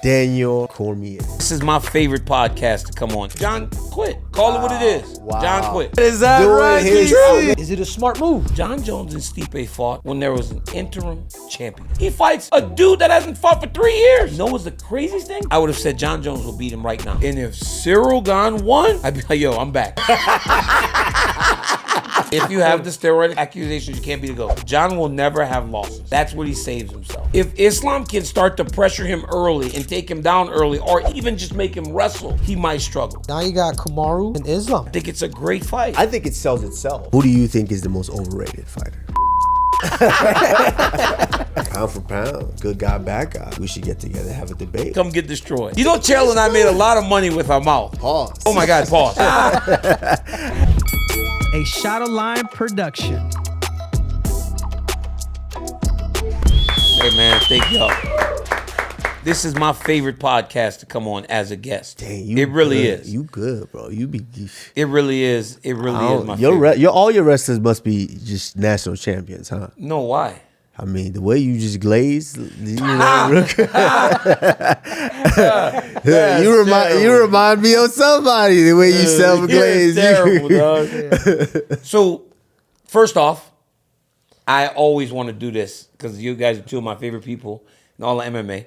Daniel Cormier. This is my favorite podcast to come on. Jon quit. Call it what it is. Wow. Jon quit. Is that right? Is it a smart move? Jon Jones and Stipe fought when there was an interim champion. He fights a dude that hasn't fought for 3 years. You know what's the craziest thing? I would have said Jon Jones will beat him right now. And if Cyril Gane won, I'd be like, yo, I'm back. If you have the steroid accusations, you can't be the GOAT. Jon will never have losses. That's what he saves himself. If Islam can start to pressure him early and take him down early, or even just make him wrestle, he might struggle. Now you got Kamaru and Islam. I think it's a great fight. I think it sells itself. Who do you think is the most overrated fighter? Pound for pound, good guy, bad guy. We should get together, have a debate. Come get destroyed. You know, Chael and I made a lot of money with our mouth. Pause. Oh my God, pause. A Shadowline production. Hey man, thank y'all. This is my favorite podcast to come on as a guest. Dang, it really good. is. You good, bro. You be. It really is. It really is my favorite. All your wrestlers must be just national champions, huh? No, why? I mean, the way you just glaze, you know, you remind me of somebody. The way you self-glaze, terrible, dog. So, first off, I always want to do this because you guys are two of my favorite people in all of MMA.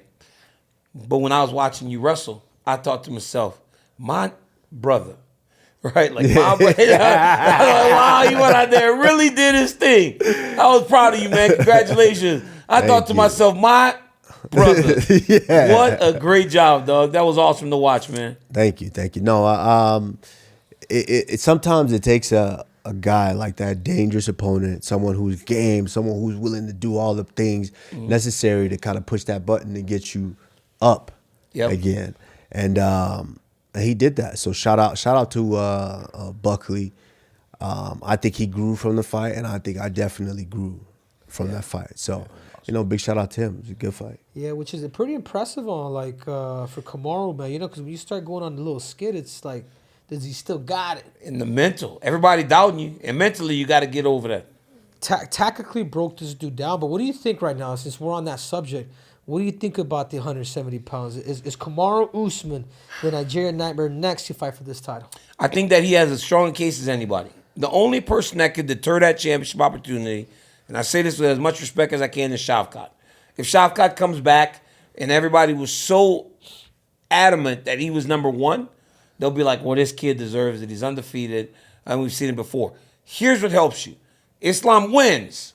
But when I was watching you wrestle, I thought to myself, my brother. Right, like my boy. Wow, he went out there and really did his thing. I was proud of you, man. Congratulations. I thought to myself, my brother. Yeah. What a great job, dog. That was awesome to watch, man. Thank you. No, sometimes it takes a guy like that, dangerous opponent, someone who's game, someone who's willing to do all the things necessary to kind of push that button and get you up again. And he did that. So shout out to Buckley. I think he grew from the fight, and I think I definitely grew from that fight. So, big shout out to him. It was a good fight. Yeah, which is pretty impressive on for Kamaru, man. Because when you start going on the little skid, it's like, does he still got it? In the mental, everybody doubting you, and mentally you got to get over that. Tactically broke this dude down. But what do you think right now, since we're on that subject? What do you think about the 170 pounds? Is Kamaru Usman the Nigerian Nightmare next to fight for this title? I think that he has as strong a case as anybody. The only person that could deter that championship opportunity, and I say this with as much respect as I can, is Shavkat. If Shavkat comes back and everybody was so adamant that he was number one, they'll be like, well, this kid deserves it. He's undefeated, and we've seen it before. Here's what helps you. Islam wins.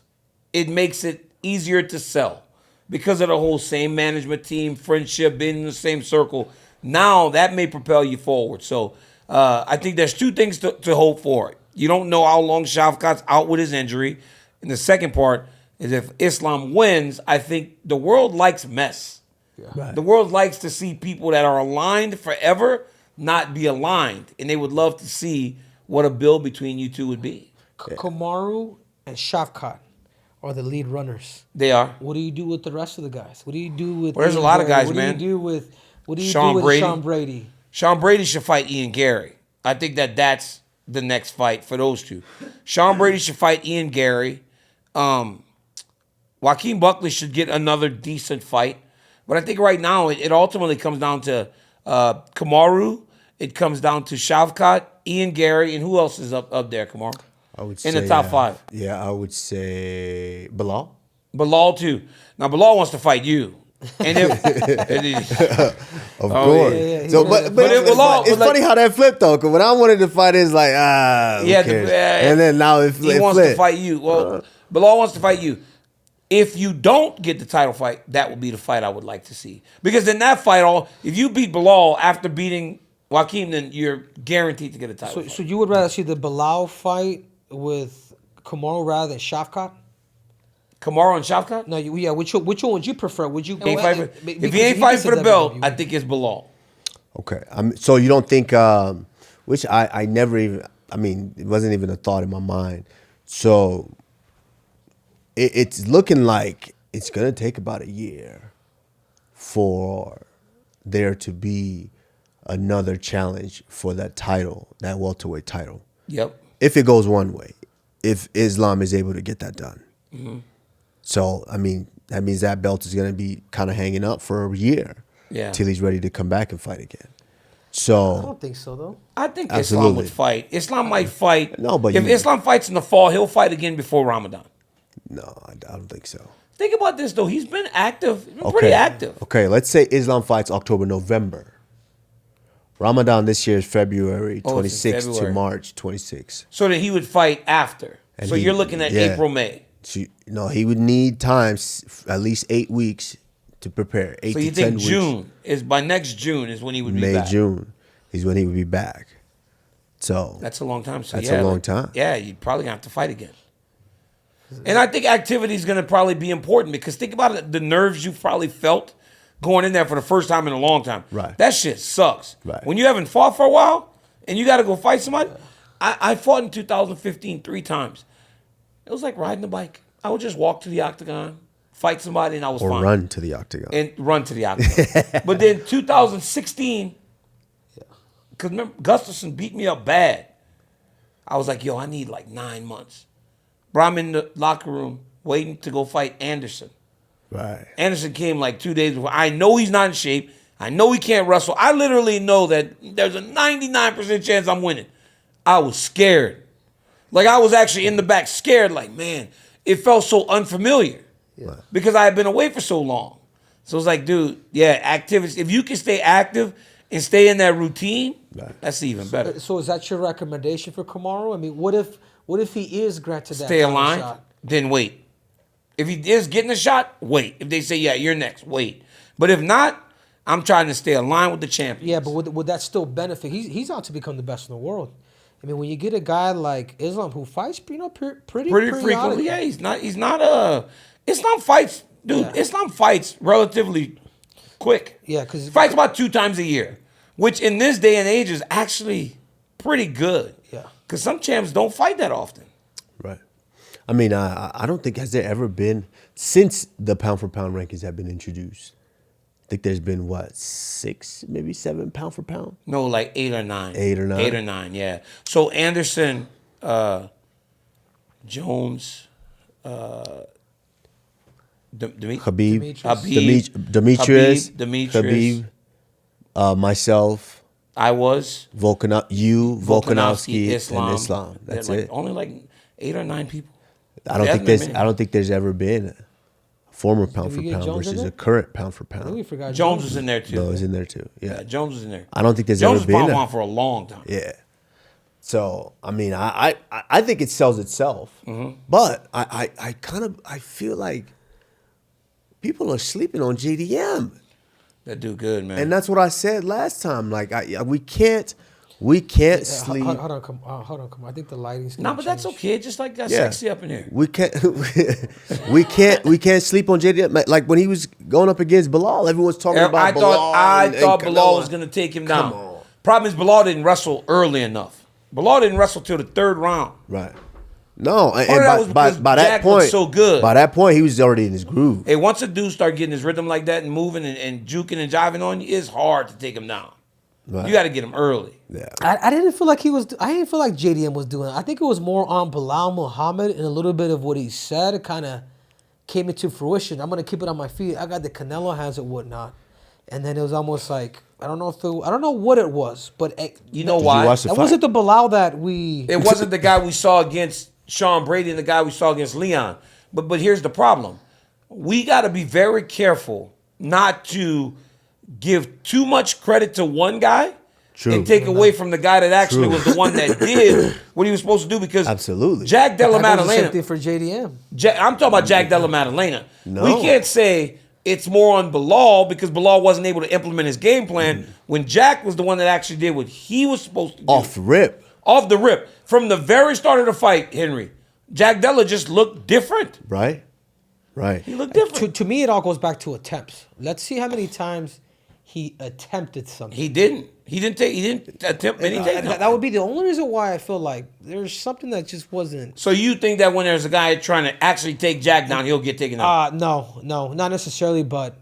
It makes it easier to sell. Because of the whole same management team, friendship, being in the same circle, now that may propel you forward. So I think there's two things to hope for. You don't know how long Shavkat's out with his injury. And the second part is if Islam wins, I think the world likes mess. Yeah. Right. The world likes to see people that are aligned forever not be aligned. And they would love to see what a build between you two would be. Kamaru and Shavkat are the lead runners. They are. What do you do with the rest of the guys? What do you do with? Well, there's a lot of guys, what man. What do you do with Sean Brady? Sean Brady should fight Ian Gary. I think that's the next fight for those two. Sean Brady should fight Ian Gary. Joaquin Buckley should get another decent fight. But I think right now it ultimately comes down to Kamaru. It comes down to Shavkat, Ian Gary, and who else is up there, Kamaru? I would say in the top five. Yeah, I would say Bilal. Bilal too. Now Bilal wants to fight you. And if of course. Yeah. So, but it's funny how that flipped though. Because when I wanted to fight, it's like and then now he wants to fight you. Well, Bilal wants to fight you. If you don't get the title fight, that would be the fight I would like to see. Because in that fight, if you beat Bilal after beating Joaquin, then you're guaranteed to get a title fight. So you would rather see the Bilal fight with Kamaru rather than Shavkat? Kamaru and Shavkat? No, which one would you prefer? Would you? If he ain't fighting for the belt, I think it's Bilal. Okay, so you don't think, which I never even, it wasn't even a thought in my mind. So it's looking like it's gonna take about a year for there to be another challenge for that title, that welterweight title. Yep. If it goes one way, if Islam is able to get that done. Mm-hmm. So, that means that belt is going to be kind of hanging up for a year. Yeah. till he's ready to come back and fight again. I So don't think so though. I think Islam Absolutely. would fight. Islam might fight. No, but if you- Islam fights in the fall, he'll fight again before Ramadan. no, I don't think so. Think about this though. He's been active. He's been pretty active. Okay, let's say Islam fights October, November. Ramadan this year is February Oh, it's 26th to February. March 26th. So that he would fight after. And So he- you're looking at yeah. April, May. So, no, he would need at least 8 weeks to prepare. 8 So to you 10 think weeks. June is by next June is when he would be May, back. June is when he would be back. So That's a long time. So That's yeah, a long like, time. Yeah, you'd probably have to fight again. And I think activity is going to probably be important because think about it, the nerves you probably felt going in there for the first time in a long time. Right. That shit sucks. Right. When you haven't fought for a while and you got to go fight somebody. I fought in 2015 3 times. It was like riding a bike. I would just walk to the octagon, fight somebody, and I was or fine. run to the octagon. And run to the octagon. But then 2016, because remember, Gustafson beat me up bad. I was like, yo, I need like 9 months. Bro, I'm in the locker room waiting to go fight Anderson. Right. Anderson came like 2 days before. I know he's not in shape. I know he can't wrestle. I literally know that there's a 99% chance I'm winning. I was scared. Like I was actually in the back scared. Like, man, it felt so unfamiliar because I had been away for so long. So it's like, dude, yeah, activities. If you can stay active and stay in that routine, that's even better. So is that your recommendation for Kamaru? I mean, what if he is granted that Stay kind of aligned, shot? then wait. If he is getting a shot, wait. If they say, yeah, you're next, wait. But if not, I'm trying to stay aligned with the champions. Yeah, but would that still benefit? He's out to become the best in the world. I mean, when you get a guy like Islam who fights, pretty frequently. Yeah, he's not Islam fights, dude. Yeah. Islam fights relatively quick. Yeah, because Fights about 2 times a year, which in this day and age is actually pretty good. Yeah. Because some champs don't fight that often. Right. I mean, I don't think has there ever been, since the pound for pound rankings have been introduced, I think there's been, 6, maybe 7 pound for pound? No, like 8 or 9. 8 or 9? 8 or 9, yeah. So Anderson, Jones, Khabib, Demetrius. Demetrius. myself, I was Volkanovski, and Islam. That's like, it. Only like 8 or 9 people. I don't think there's ever been a former pound Did for we get pound Jones in versus there? a current pound for I think we pound. forgot Jones was in there too. No, it's in there too. Yeah, Yeah. Jones was in there. I don't think there's Jones ever been was a, on for a long time. Yeah. So I mean, I think it sells itself, Mm-hmm. but I feel like people are sleeping on JDM, That dude good, man. and that's what I said last time. Like we can't sleep. Hold on, come. I think the lighting's No, gonna but that's change. okay. It just like got Yeah. sexy up in here. We can't we can't sleep on JDM. Like when he was going up against Bilal, everyone's talking about I Bilal. thought and Bilal Canelo. was gonna take him Come down. on. Problem is Bilal didn't wrestle early enough. Bilal didn't wrestle till the 3rd round. Right. No, and Part of that was because by that Jack looked point, so good. By that point, he was already in his groove. Hey, once a dude start getting his rhythm like that and moving and juking and jiving on you, it's hard to take him down. Right. You got to get him early. Yeah. I didn't feel like I didn't feel like JDM was doing it. I think it was more on Bilal Muhammad and a little bit of what he said. It kind of came into fruition. I'm gonna keep it on my feet. I got the Canelo hands and whatnot, and then it was almost like I don't know what it was, but You know Did why? you watch the that fight? wasn't the Bilal that we. It wasn't the guy we saw against Sean Brady and the guy we saw against Leon. But here's the problem. We got to be very careful not to give too much credit to one guy True. and take away from the guy that actually True. was the one that did what he was supposed to do because Absolutely. Jack Della That was the same Maddalena. thing for JDM. I'm talking about Jack Della Maddalena. No. We can't say it's more on Bilal because Bilal wasn't able to implement his game plan when Jack was the one that actually did what he was supposed to do. Off the rip. Off the rip. From the very start of the fight, Henry, Jack Della just looked different. Right. Right. He looked different. To me, it all goes back to attempts. Let's see how many times he attempted something. He didn't. He didn't attempt many takedowns. That would be the only reason why I feel like there's something that just wasn't. So you think that when there's a guy trying to actually take Jack down, he'll get taken down? No, not necessarily. But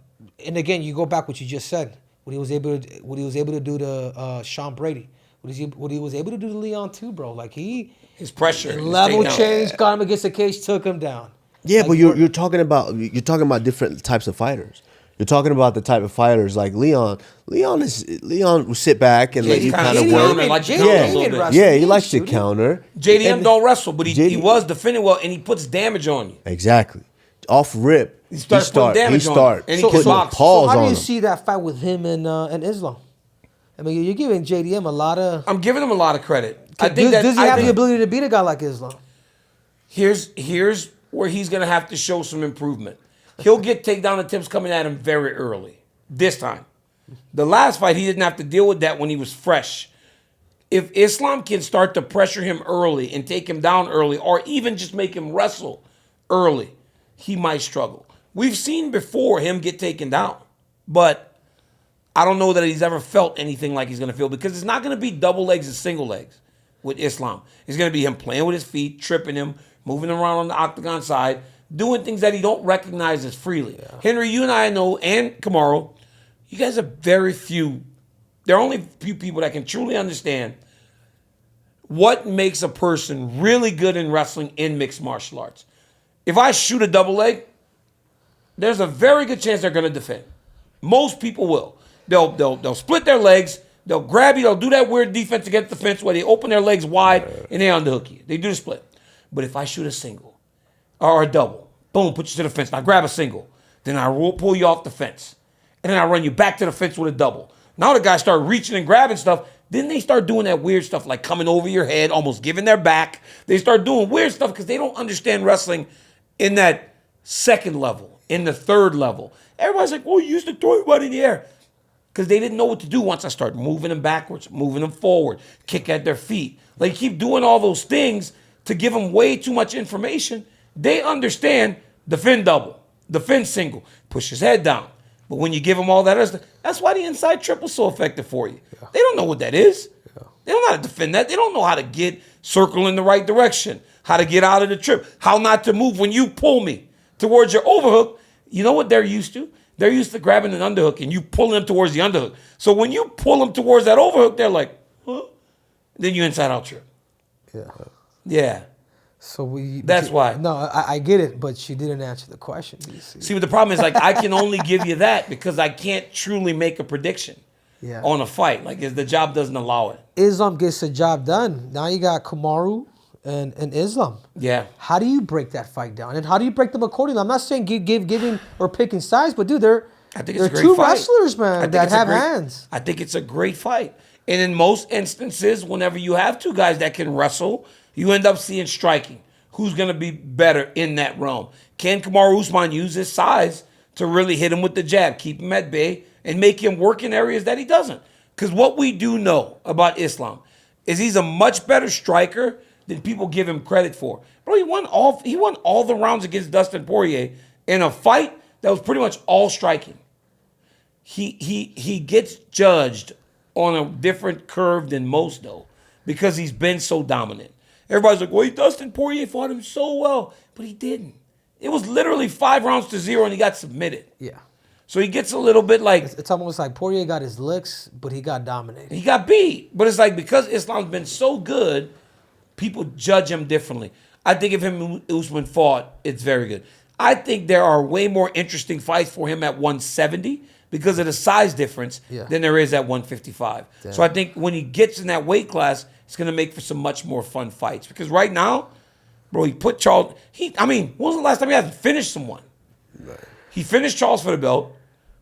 and again, you go back what you just said. What he was able to do to Sean Brady. What he was able to do to Leon too, bro. Like His pressure. his level takedown. change, got him against the cage, took him down. Yeah, Like, but you're talking about different types of fighters. You're talking about the type of fighters like Leon. Leon will sit back and let you kind of work. Yeah, he likes to counter. JDM don't wrestle, but he was defending well, and he puts damage on you. Exactly. Off rip, he starts putting damage on you. And he can box. So how do you see that fight with him and Islam? I mean, you're giving JDM a lot of... I'm giving him a lot of credit. I think does he have the ability to beat a guy like Islam? Here's where he's going to have to show some improvement. He'll get takedown attempts coming at him very early. This time. The last fight, he didn't have to deal with that when he was fresh. If Islam can start to pressure him early and take him down early, or even just make him wrestle early, he might struggle. We've seen before him get taken down, but I don't know that he's ever felt anything like he's going to feel, because it's not going to be double legs and single legs with Islam. It's going to be him playing with his feet, tripping him, moving around on the octagon side, doing things that he don't recognize as freely. Yeah. Henry, you and I know, and Kamaru, you guys are very few. There are only few people that can truly understand what makes a person really good in wrestling in mixed martial arts. If I shoot a double leg, there's a very good chance they're going to defend. Most people will. They'll split their legs. They'll grab you. They'll do that weird defense against the fence where they open their legs wide and they underhook you. They do the split. But if I shoot a single or a double, boom, put you to the fence. Now grab a single. Then I will pull you off the fence. And then I run you back to the fence with a double. Now the guys start reaching and grabbing stuff. Then they start doing that weird stuff like coming over your head, almost giving their back. They start doing weird stuff because they don't understand wrestling in that second level, in the third level. Everybody's like, well, you used to throw everybody in the air. Because they didn't know what to do once I started moving them backwards, moving them forward, kick at their feet. Like, you keep doing all those things to give them way too much information. They understand defend double, defend single, push his head down. But when you give them all that other stuff, that's why the inside triple is so effective for you. Yeah. They don't know what that is. Yeah. They don't know how to defend that. They don't know how to get circle in the right direction, how to get out of the trip, how not to move when you pull me towards your overhook. You know what they're used to? They're used to grabbing an underhook and you pulling them towards the underhook. So when you pull them towards that overhook, they're like, huh? Then you inside out trip. Yeah. Yeah. So that's why. No, I get it, but she didn't answer the question. See, what the problem is, like, I can only give you that because I can't truly make a prediction on a fight. Like, the job doesn't allow it. Islam gets the job done. Now you got Kamaru and Islam. Yeah. How do you break that fight down? And how do you break them accordingly? I'm not saying giving or picking sides, but dude, they're two wrestlers, man, that have hands. I think it's a great fight. And in most instances, whenever you have two guys that can wrestle, you end up seeing striking. Who's going to be better in that realm? Can Kamaru Usman use his size to really hit him with the jab, keep him at bay, and make him work in areas that he doesn't? Because what we do know about Islam is he's a much better striker than people give him credit for. Bro, he won all the rounds against Dustin Poirier in a fight that was pretty much all striking. He gets judged on a different curve than most, though, because he's been so dominant. Everybody's like, well, Dustin Poirier fought him so well, but he didn't. It was literally 5-0 and he got submitted. Yeah. So he gets a little bit like... It's almost like Poirier got his licks, but he got dominated. He got beat. But it's like, because Islam's been so good, people judge him differently. I think if him and Usman fought, it's very good. I think there are way more interesting fights for him at 170 because of the size difference than there is at 155. Damn. So I think when he gets in that weight class, it's going to make for some much more fun fights. Because right now, bro, he put Charles... when was the last time he had finished someone? Right. He finished Charles for the belt.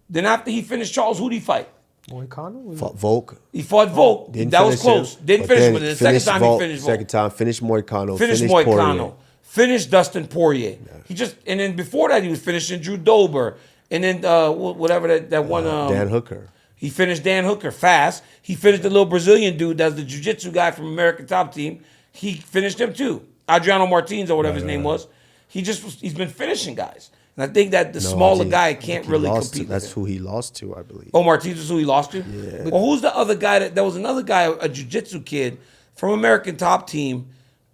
Then after he finished Charles, who did he fight? Moicano? Fought Volk. He fought Volk. That was close. Didn't finish him. The second time he finished Volk. Second time, finished Moicano. Finished Moicano. Finished Dustin Poirier. Yeah. And then before that, he was finishing Drew Dober. And then whatever that one... Dan Hooker. He finished Dan Hooker fast. He finished the little Brazilian dude that's the jiu-jitsu guy from American Top Team. He finished him too. Adriano Martins or whatever his name was. He's been finishing guys. And I think that the smaller guy can't really compete. That's who he lost to, I believe. Oh, Martins is who he lost to? Yeah. Well, who's the other guy? There was another guy, a jiu-jitsu kid from American Top Team,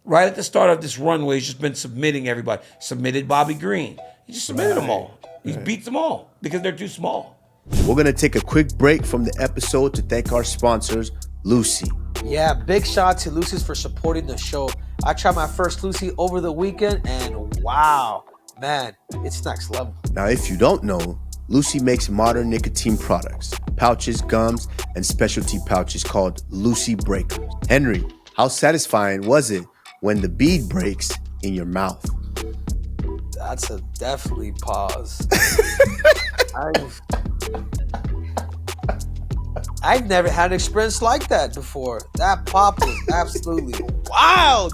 right at the start of this run where he's just been submitting everybody. Submitted Bobby Green. He just submitted them all. He beats them all because they're too small. We're going to take a quick break from the episode to thank our sponsors, Lucy. Yeah, big shout out to Lucy's for supporting the show. I tried my first Lucy over the weekend, and wow, man, it's next level. Now, if you don't know, Lucy makes modern nicotine products, pouches, gums, and specialty pouches called Lucy Breakers. Henry, how satisfying was it when the bead breaks in your mouth? That's a definitely pause. I've never had an experience like that before. That pop was absolutely wild.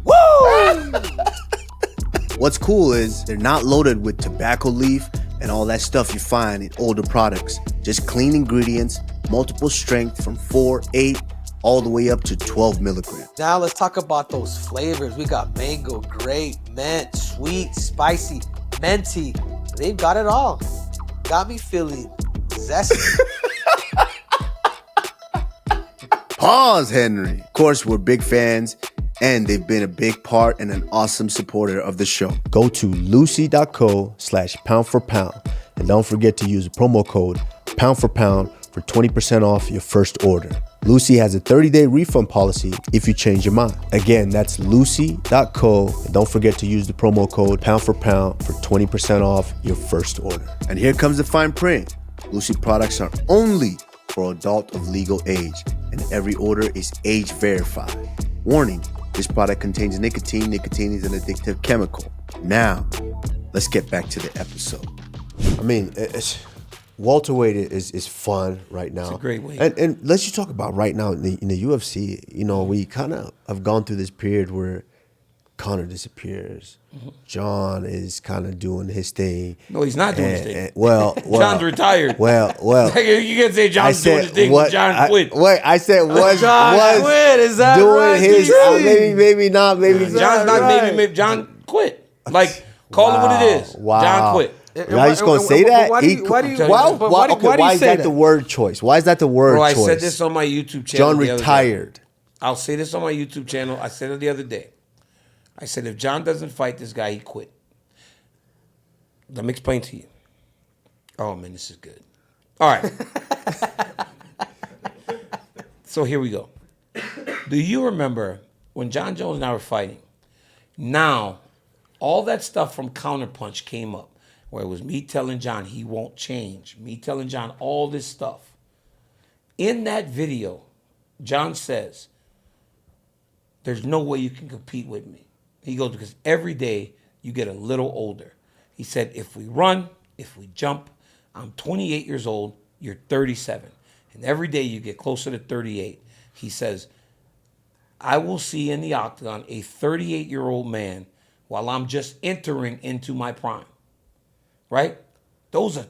Woo! What's cool is they're not loaded with tobacco leaf and all that stuff you find in older products. Just clean ingredients, multiple strength from 4, 8, all the way up to 12 milligrams. Now let's talk about those flavors. We got mango, grape, mint, sweet, spicy, minty. They've got it all. Got me feeling zesty. Pause, Henry. Of course, we're big fans, and they've been a big part and an awesome supporter of the show. Go to lucy.co/pound for pound, and don't forget to use the promo code pound for 20% off your first order. Lucy has a 30-day refund policy if you change your mind. Again, that's lucy.co, and don't forget to use the promo code pound for 20% off your first order. And here comes the fine print. Lucy products are only for adult of legal age, and every order is age verified. Warning, this product contains nicotine. Nicotine is an addictive chemical. Now, let's get back to the episode. I mean, welterweight is fun right now. It's a great weight. And let's just talk about right now in the UFC. You know, we kind of have gone through this period where Conor disappears. Mm-hmm. Jon is kind of doing his thing. No, he's not doing his thing. Well, Jon's retired. Well. You can say Jon's doing his thing, but Jon quit. I said was quit. Is that doing right? his. Maybe not. Maybe Jon's not. Right. Maybe Jon quit. Like call it what it is. Wow. Jon quit. Now he's gonna say that? Why do you Why is that the word choice? Why is that the word Bro, choice? I said this on my YouTube channel. Jon retired. I'll say this on my YouTube channel. I said it the other day. I said if Jon doesn't fight this guy, he quit. Let me explain to you. Oh man, this is good. All right. So here we go. Do you remember when Jon Jones and I were fighting? Now, all that stuff from Counterpunch came up, where it was me telling Jon he won't change, me telling Jon all this stuff. In that video, Jon says, there's no way you can compete with me. He goes, because every day you get a little older. He said, if we run, if we jump, I'm 28 years old, you're 37. And every day you get closer to 38. He says, I will see in the octagon a 38-year-old man while I'm just entering into my prime. Right? Those are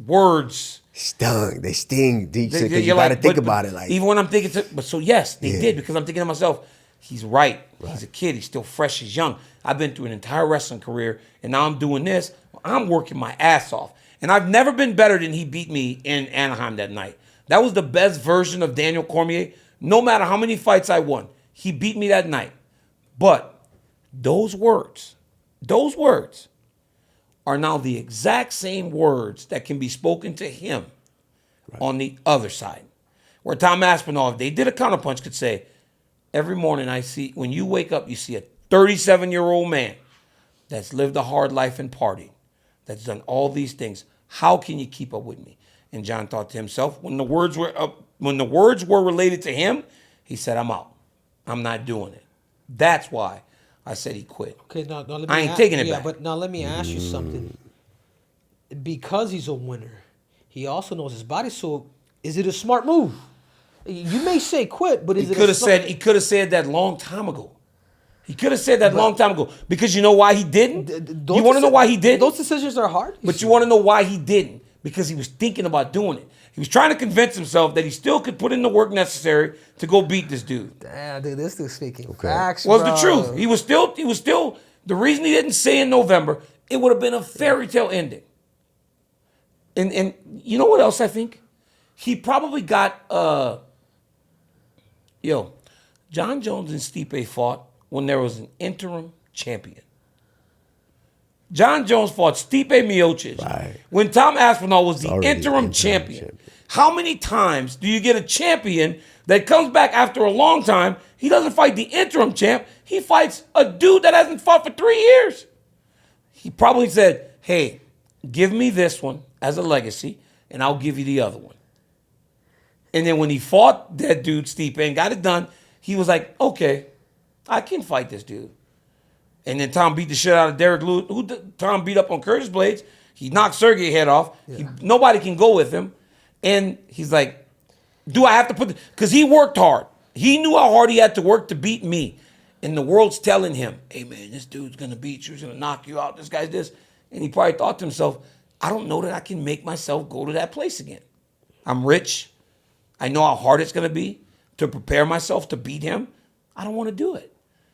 words. Stung. They sting. Because you got to think about it. Like even when I'm thinking, but so yes, they did, because I'm thinking to myself, he's right. He's a kid. He's still fresh. He's young. I've been through an entire wrestling career, and now I'm doing this. I'm working my ass off. And I've never been better than he beat me in Anaheim that night. That was the best version of Daniel Cormier. No matter how many fights I won, he beat me that night. But those words are now the exact same words that can be spoken to him on the other side. Where Tom Aspinall, if they did a counterpunch, could say, every morning I see, when you wake up, you see a 37-year-old man that's lived a hard life and partied, that's done all these things. How can you keep up with me? And Jon thought to himself, when the words were related to him, he said, I'm out. I'm not doing it. That's why I said he quit. Okay, now let me I ain't taking it back. But now let me ask you something. Because he's a winner, he also knows his body. So, is it a smart move? You may say quit, but is it? He could have said that long time ago. He could have said that long time ago. Because you know why he didn't? You want to know why he didn't? Those decisions are hard. But you want to know why he didn't? Because he was thinking about doing it. He was trying to convince himself that he still could put in the work necessary to go beat this dude. Damn, dude, this dude's speaking facts, Was bro. the truth. He was still, the reason he didn't say in November, it would have been a fairy tale ending. And you know what else I think? He probably got, Jon Jones and Stipe fought when there was an interim champion. Jon Jones fought Stipe Miocic when Tom Aspinall was the interim champion. How many times do you get a champion that comes back after a long time? He doesn't fight the interim champ. He fights a dude that hasn't fought for 3 years. He probably said, hey, give me this one. as a legacy, and I'll give you the other one. And then when he fought that dude, Stipe, and got it done, he was like, okay, I can fight this dude. And then Tom beat the shit out of Derek Lewis. Tom beat up on Curtis Blades. He knocked Sergey head off. Yeah. Nobody can go with him. And he's like, do I have to put... Because he worked hard. He knew how hard he had to work to beat me. And the world's telling him, hey, man, this dude's going to beat you. He's going to knock you out. This guy's this. And he probably thought to himself, I don't know that I can make myself go to that place again. I'm rich. I know how hard it's going to be to prepare myself to beat him. I don't want to do it.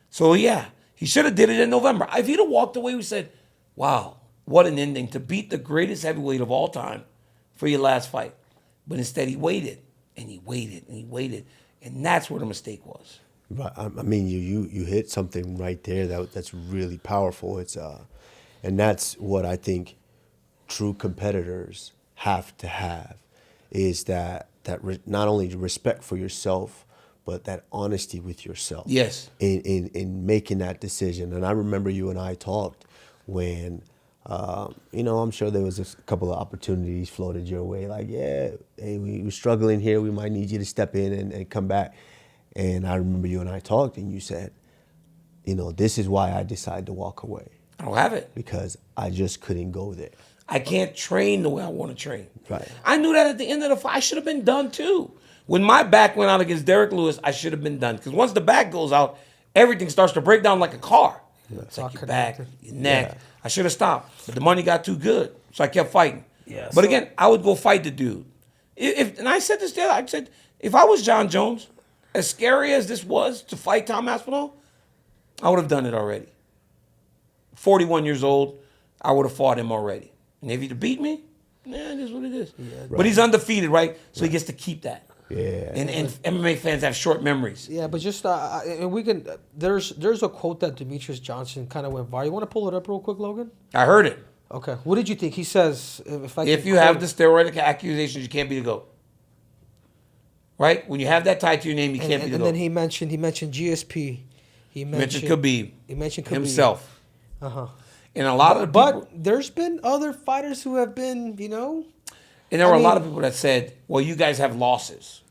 So, yeah, he should have did it in November. If he'd have walked away, we said, wow, what an ending to beat the greatest heavyweight of all time for your last fight. But instead, he waited, and he waited, and he waited. And that's where the mistake was. Right. I mean, you hit something right there that's really powerful. It's and that's what I think true competitors have to have, is that not only respect for yourself, but that honesty with yourself. Yes. In making that decision. And I remember you and I talked when, I'm sure there was a couple of opportunities floated your way. Like, yeah, hey, we're struggling here. We might need you to step in and come back. And I remember you and I talked, and you said, this is why I decided to walk away. I don't have it. Because I just couldn't go there. I can't train the way I want to train. Right. I knew that at the end of the fight, I should have been done too. When my back went out against Derek Lewis, I should have been done. Because once the back goes out, everything starts to break down like a car. Yeah. It's like your back, your neck. Yeah. I should have stopped. But the money got too good. So I kept fighting. Yeah, but again, I would go fight the dude. And I said this there, I said, if I was Jon Jones, as scary as this was to fight Tom Aspinall, I would have done it already. 41 years old, I would have fought him already. And if he'd beat me, it is what it is. Yeah, right. But he's undefeated, right? So he gets to keep that. Yeah. And MMA fans have short memories. Yeah, but just and we can. There's a quote that Demetrius Johnson kind of went viral. You want to pull it up real quick, Logan? I heard it. Okay. What did you think? He says, if you have the steroid accusations, you can't be the GOAT. Right? When you have that tied to your name, you can't be the GOAT. And then he mentioned GSP. He mentioned Khabib. He mentioned Khabib himself. Uh-huh. And a lot of people, but there's been other fighters who have been, And there were a lot of people that said, well, you guys have losses.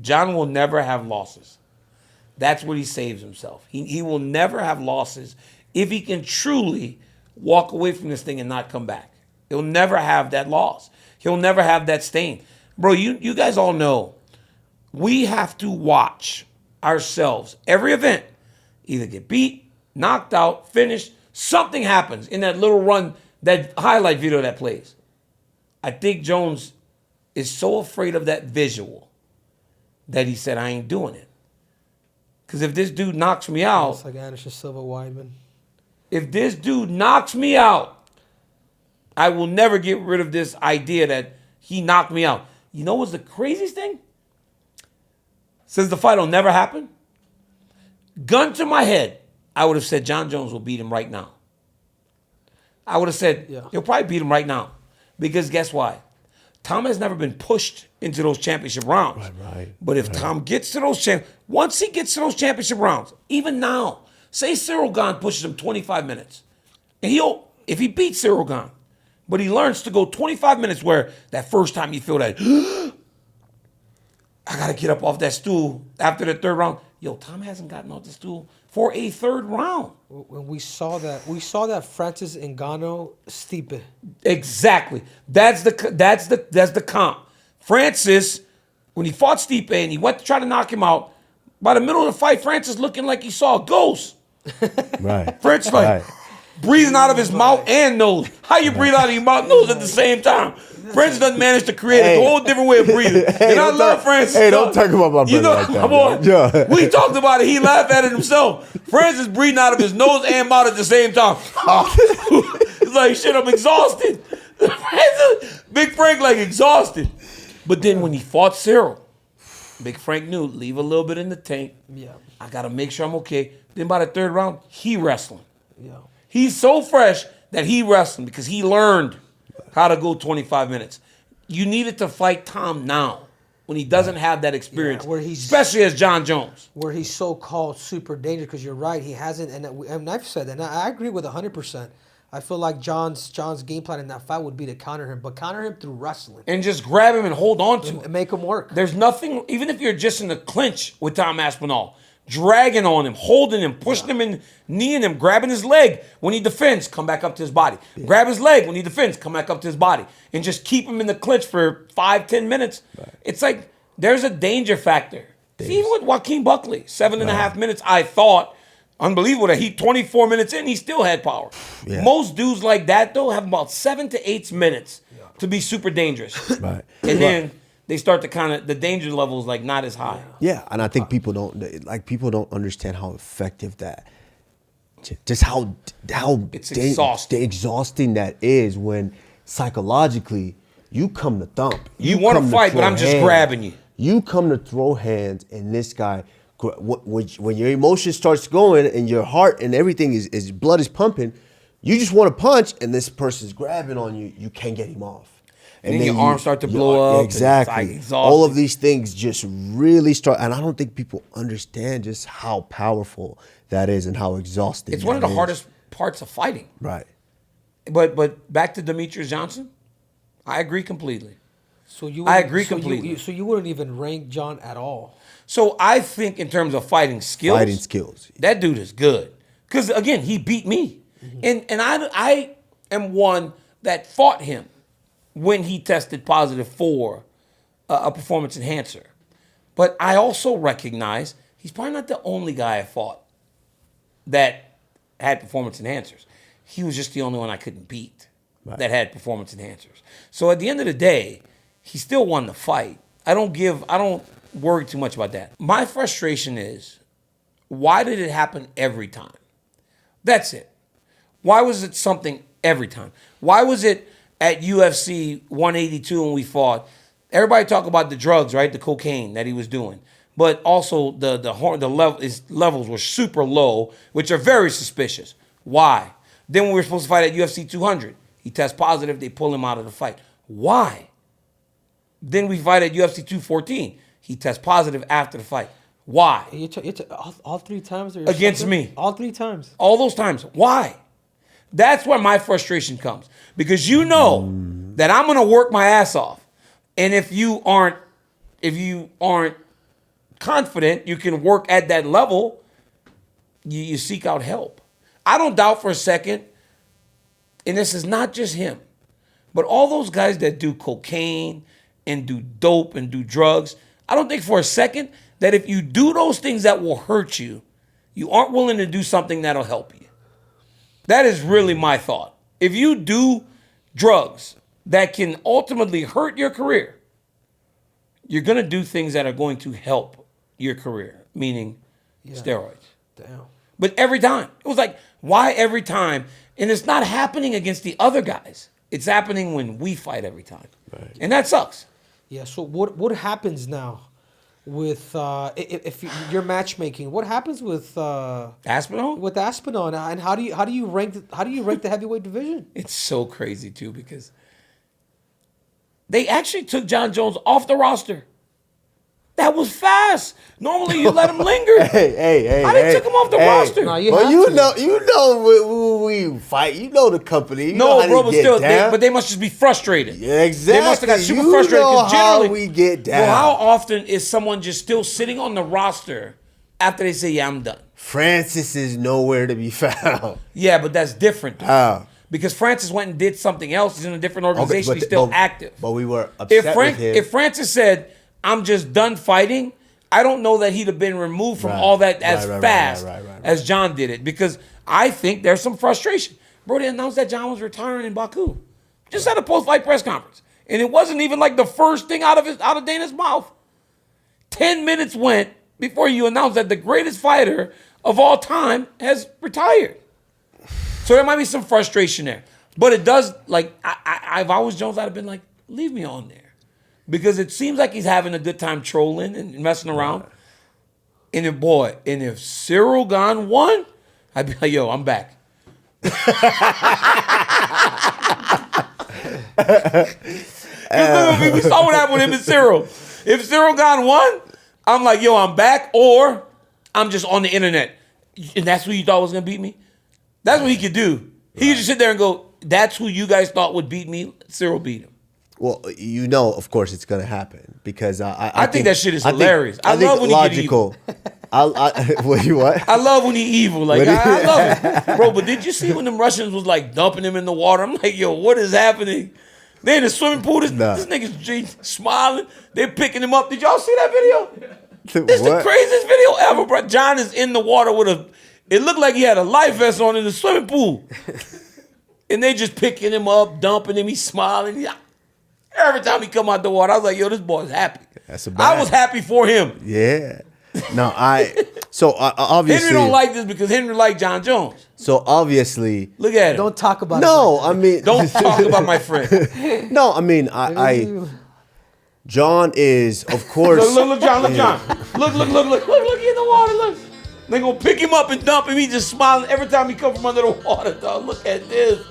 Jon will never have losses. That's what he saves himself. He will never have losses if he can truly walk away from this thing and not come back. He'll never have that loss. He'll never have that stain. Bro, you guys all know, we have to watch ourselves. Every event, either get beat, knocked out, finished, something happens in that little run, that highlight video that plays. I think Jones is so afraid of that visual that he said, I ain't doing it. Because if this dude knocks me out... It's like Anderson Silva Weidman. If this dude knocks me out, I will never get rid of this idea that he knocked me out. You know what's the craziest thing? Since the fight will never happen, gun to my head, I would have said Jon Jones will beat him right now. I would have said, he'll probably beat him right now. Because guess why? Tom has never been pushed into those championship rounds. Right. But if Tom gets to those once he gets to those championship rounds, even now, say Cyril Gane pushes him 25 minutes. And if he beats Cyril Gane, but he learns to go 25 minutes where that first time you feel that, I got to get up off that stool after the third round. Yo, Tom hasn't gotten off the stool for a third round. When we saw that Francis Ngannou Stipe. Exactly. That's the comp. Francis, when he fought Stipe and he went to try to knock him out, by the middle of the fight, Francis looking like he saw a ghost. Right. Francis breathing out of his mouth and nose. How you breathe out of your mouth and nose at the same time? Francis doesn't manage to create a whole different way of breathing. And I love Francis. Hey, don't talk about my brother like that. Come on. We talked about it. He laughed at it himself. Francis breathing out of his nose and mouth at the same time. It's like, shit, I'm exhausted. Big Frank, like, exhausted. But then when he fought Cyril, Big Frank knew, leave a little bit in the tank. Yeah. I got to make sure I'm okay. Then by the third round, he wrestling. Yeah. He's so fresh that he wrestling because he learned how to go 25 minutes. You needed to fight Tom now when he doesn't have that experience, especially as Jon Jones. Where he's so-called super dangerous, because you're right, he hasn't, and I've said that, and I agree with 100%. I feel like John's game plan in that fight would be to counter him, but counter him through wrestling And just grab him and hold on to him. and make him work. There's nothing, even if you're just in the clinch with Tom Aspinall, dragging on him, holding him, pushing him in, kneeing him, grabbing his leg. When he defends, come back up to his body. Grab his leg when he defends, come back up to his body. And just keep him in the clinch for 5-10 minutes. Right. It's like there's a danger factor. See, even with Joaquin Buckley, 7.5 minutes, I thought, unbelievable that he 24 minutes in, he still had power. Yeah. Most dudes like that, though, have about 7 to 8 minutes to be super dangerous. Right. And then they start to kind of, the danger level is like not as high. Yeah, and I think people don't understand how effective that, just how it's exhausting that is when psychologically you come to thump. You want to fight, but I'm just grabbing you. You come to throw hands, and this guy, when your emotion starts going and your heart and everything is blood is pumping, you just want to punch, and this person's grabbing on you. You can't get him off. And then your arms start to blow up. Exactly. Like all of these things just really start. And I don't think people understand just how powerful that is and how exhausting it's one of the hardest parts of fighting. Right. But back to Demetrius Johnson, I agree completely. I agree completely. So you wouldn't even rank Jon at all. So I think in terms of fighting skills, that dude is good. Because, again, he beat me. Mm-hmm. And I am one that fought him when he tested positive for a performance enhancer. But I also recognize he's probably not the only guy I fought that had performance enhancers. He was just the only one I couldn't beat that had performance enhancers. So at the end of the day, he still won the fight. I don't worry too much about that. My frustration is, why did it happen every time? That's it. Why was it something every time? Why was it at UFC 182 when we fought? Everybody talk about the drugs, right? The cocaine that he was doing. But also the levels were super low, which are very suspicious. Why? Then when we were supposed to fight at UFC 200, he tests positive, they pull him out of the fight. Why? Then we fight at UFC 214. He tests positive after the fight. Why? All 3 times? Against me. All 3 times. All those times. Why? That's where my frustration comes. Because you know that I'm going to work my ass off. And if you aren't confident you can work at that level, you seek out help. I don't doubt for a second, and this is not just him, but all those guys that do cocaine and do dope and do drugs, I don't think for a second that if you do those things that will hurt you, you aren't willing to do something that'll help you. That is really my thought. If you do drugs that can ultimately hurt your career, you're going to do things that are going to help your career, meaning steroids. Damn. But every time. It was like, why every time? And it's not happening against the other guys. It's happening when we fight every time. Right. And that sucks. Yeah, so what happens now with if you're matchmaking? What happens with Aspinall? With Aspinall, and how do you rank the heavyweight division? It's so crazy too because they actually took Jon Jones off the roster. That was fast. Normally you let him linger. Hey. How they took him off the roster? No, you know we fight. You know the company. You know bro, but still, they must just be frustrated. Yeah, exactly. They must have got super frustrated. Know generally, how we get down. Well, how often is someone just still sitting on the roster after they say, "Yeah, I'm done"? Francis is nowhere to be found. Yeah, but that's different. How? Because Francis went and did something else. He's in a different organization. He's still active. But we were upset with him. If Francis said, "I'm just done fighting," I don't know that he'd have been removed from all that as fast as Jon did it. Because I think there's some frustration. Bro, they announced that Jon was retiring in Baku. Just at a post-fight press conference. And it wasn't even like the first thing out of Dana's mouth. 10 minutes went before you announced that the greatest fighter of all time has retired. So there might be some frustration there. But it does, like, if I was Jones, I'd have been like, leave me on there. Because it seems like he's having a good time trolling and messing around. And if Cyril Gane won, I'd be like, yo, I'm back. We saw what happened with him and Cyril. If Cyril Gane won, I'm like, yo, I'm back, or I'm just on the internet. And that's what you thought was going to beat me? That's what he could do. He used to sit there and go, "That's who you guys thought would beat me. Cyril beat him." Well, you know, of course, it's gonna happen because I think that shit is hilarious. I love when he get evil. What? I love when he evil. Like I love it, bro. But did you see when them Russians was like dumping him in the water? I'm like, yo, what is happening? They in the swimming pool. This nigga's smiling. They're picking him up. Did y'all see that video? This is the craziest video ever, bro. John is in the water with a. It looked like he had a life vest on in the swimming pool, and they just picking him up, dumping him. He's smiling. Every time he come out the water, I was like, yo, this boy's happy. I was happy for him. Yeah. No, obviously Henry don't like this because Henry like Jon Jones. So obviously, look at him. Don't talk about it. No, I mean, don't talk about my friend. No, I mean, Jon is, of course. Look, John, look, John. Look, he in the water, look. They gonna pick him up and dump him. He just smiling every time he come from under the water, dog. Look at this.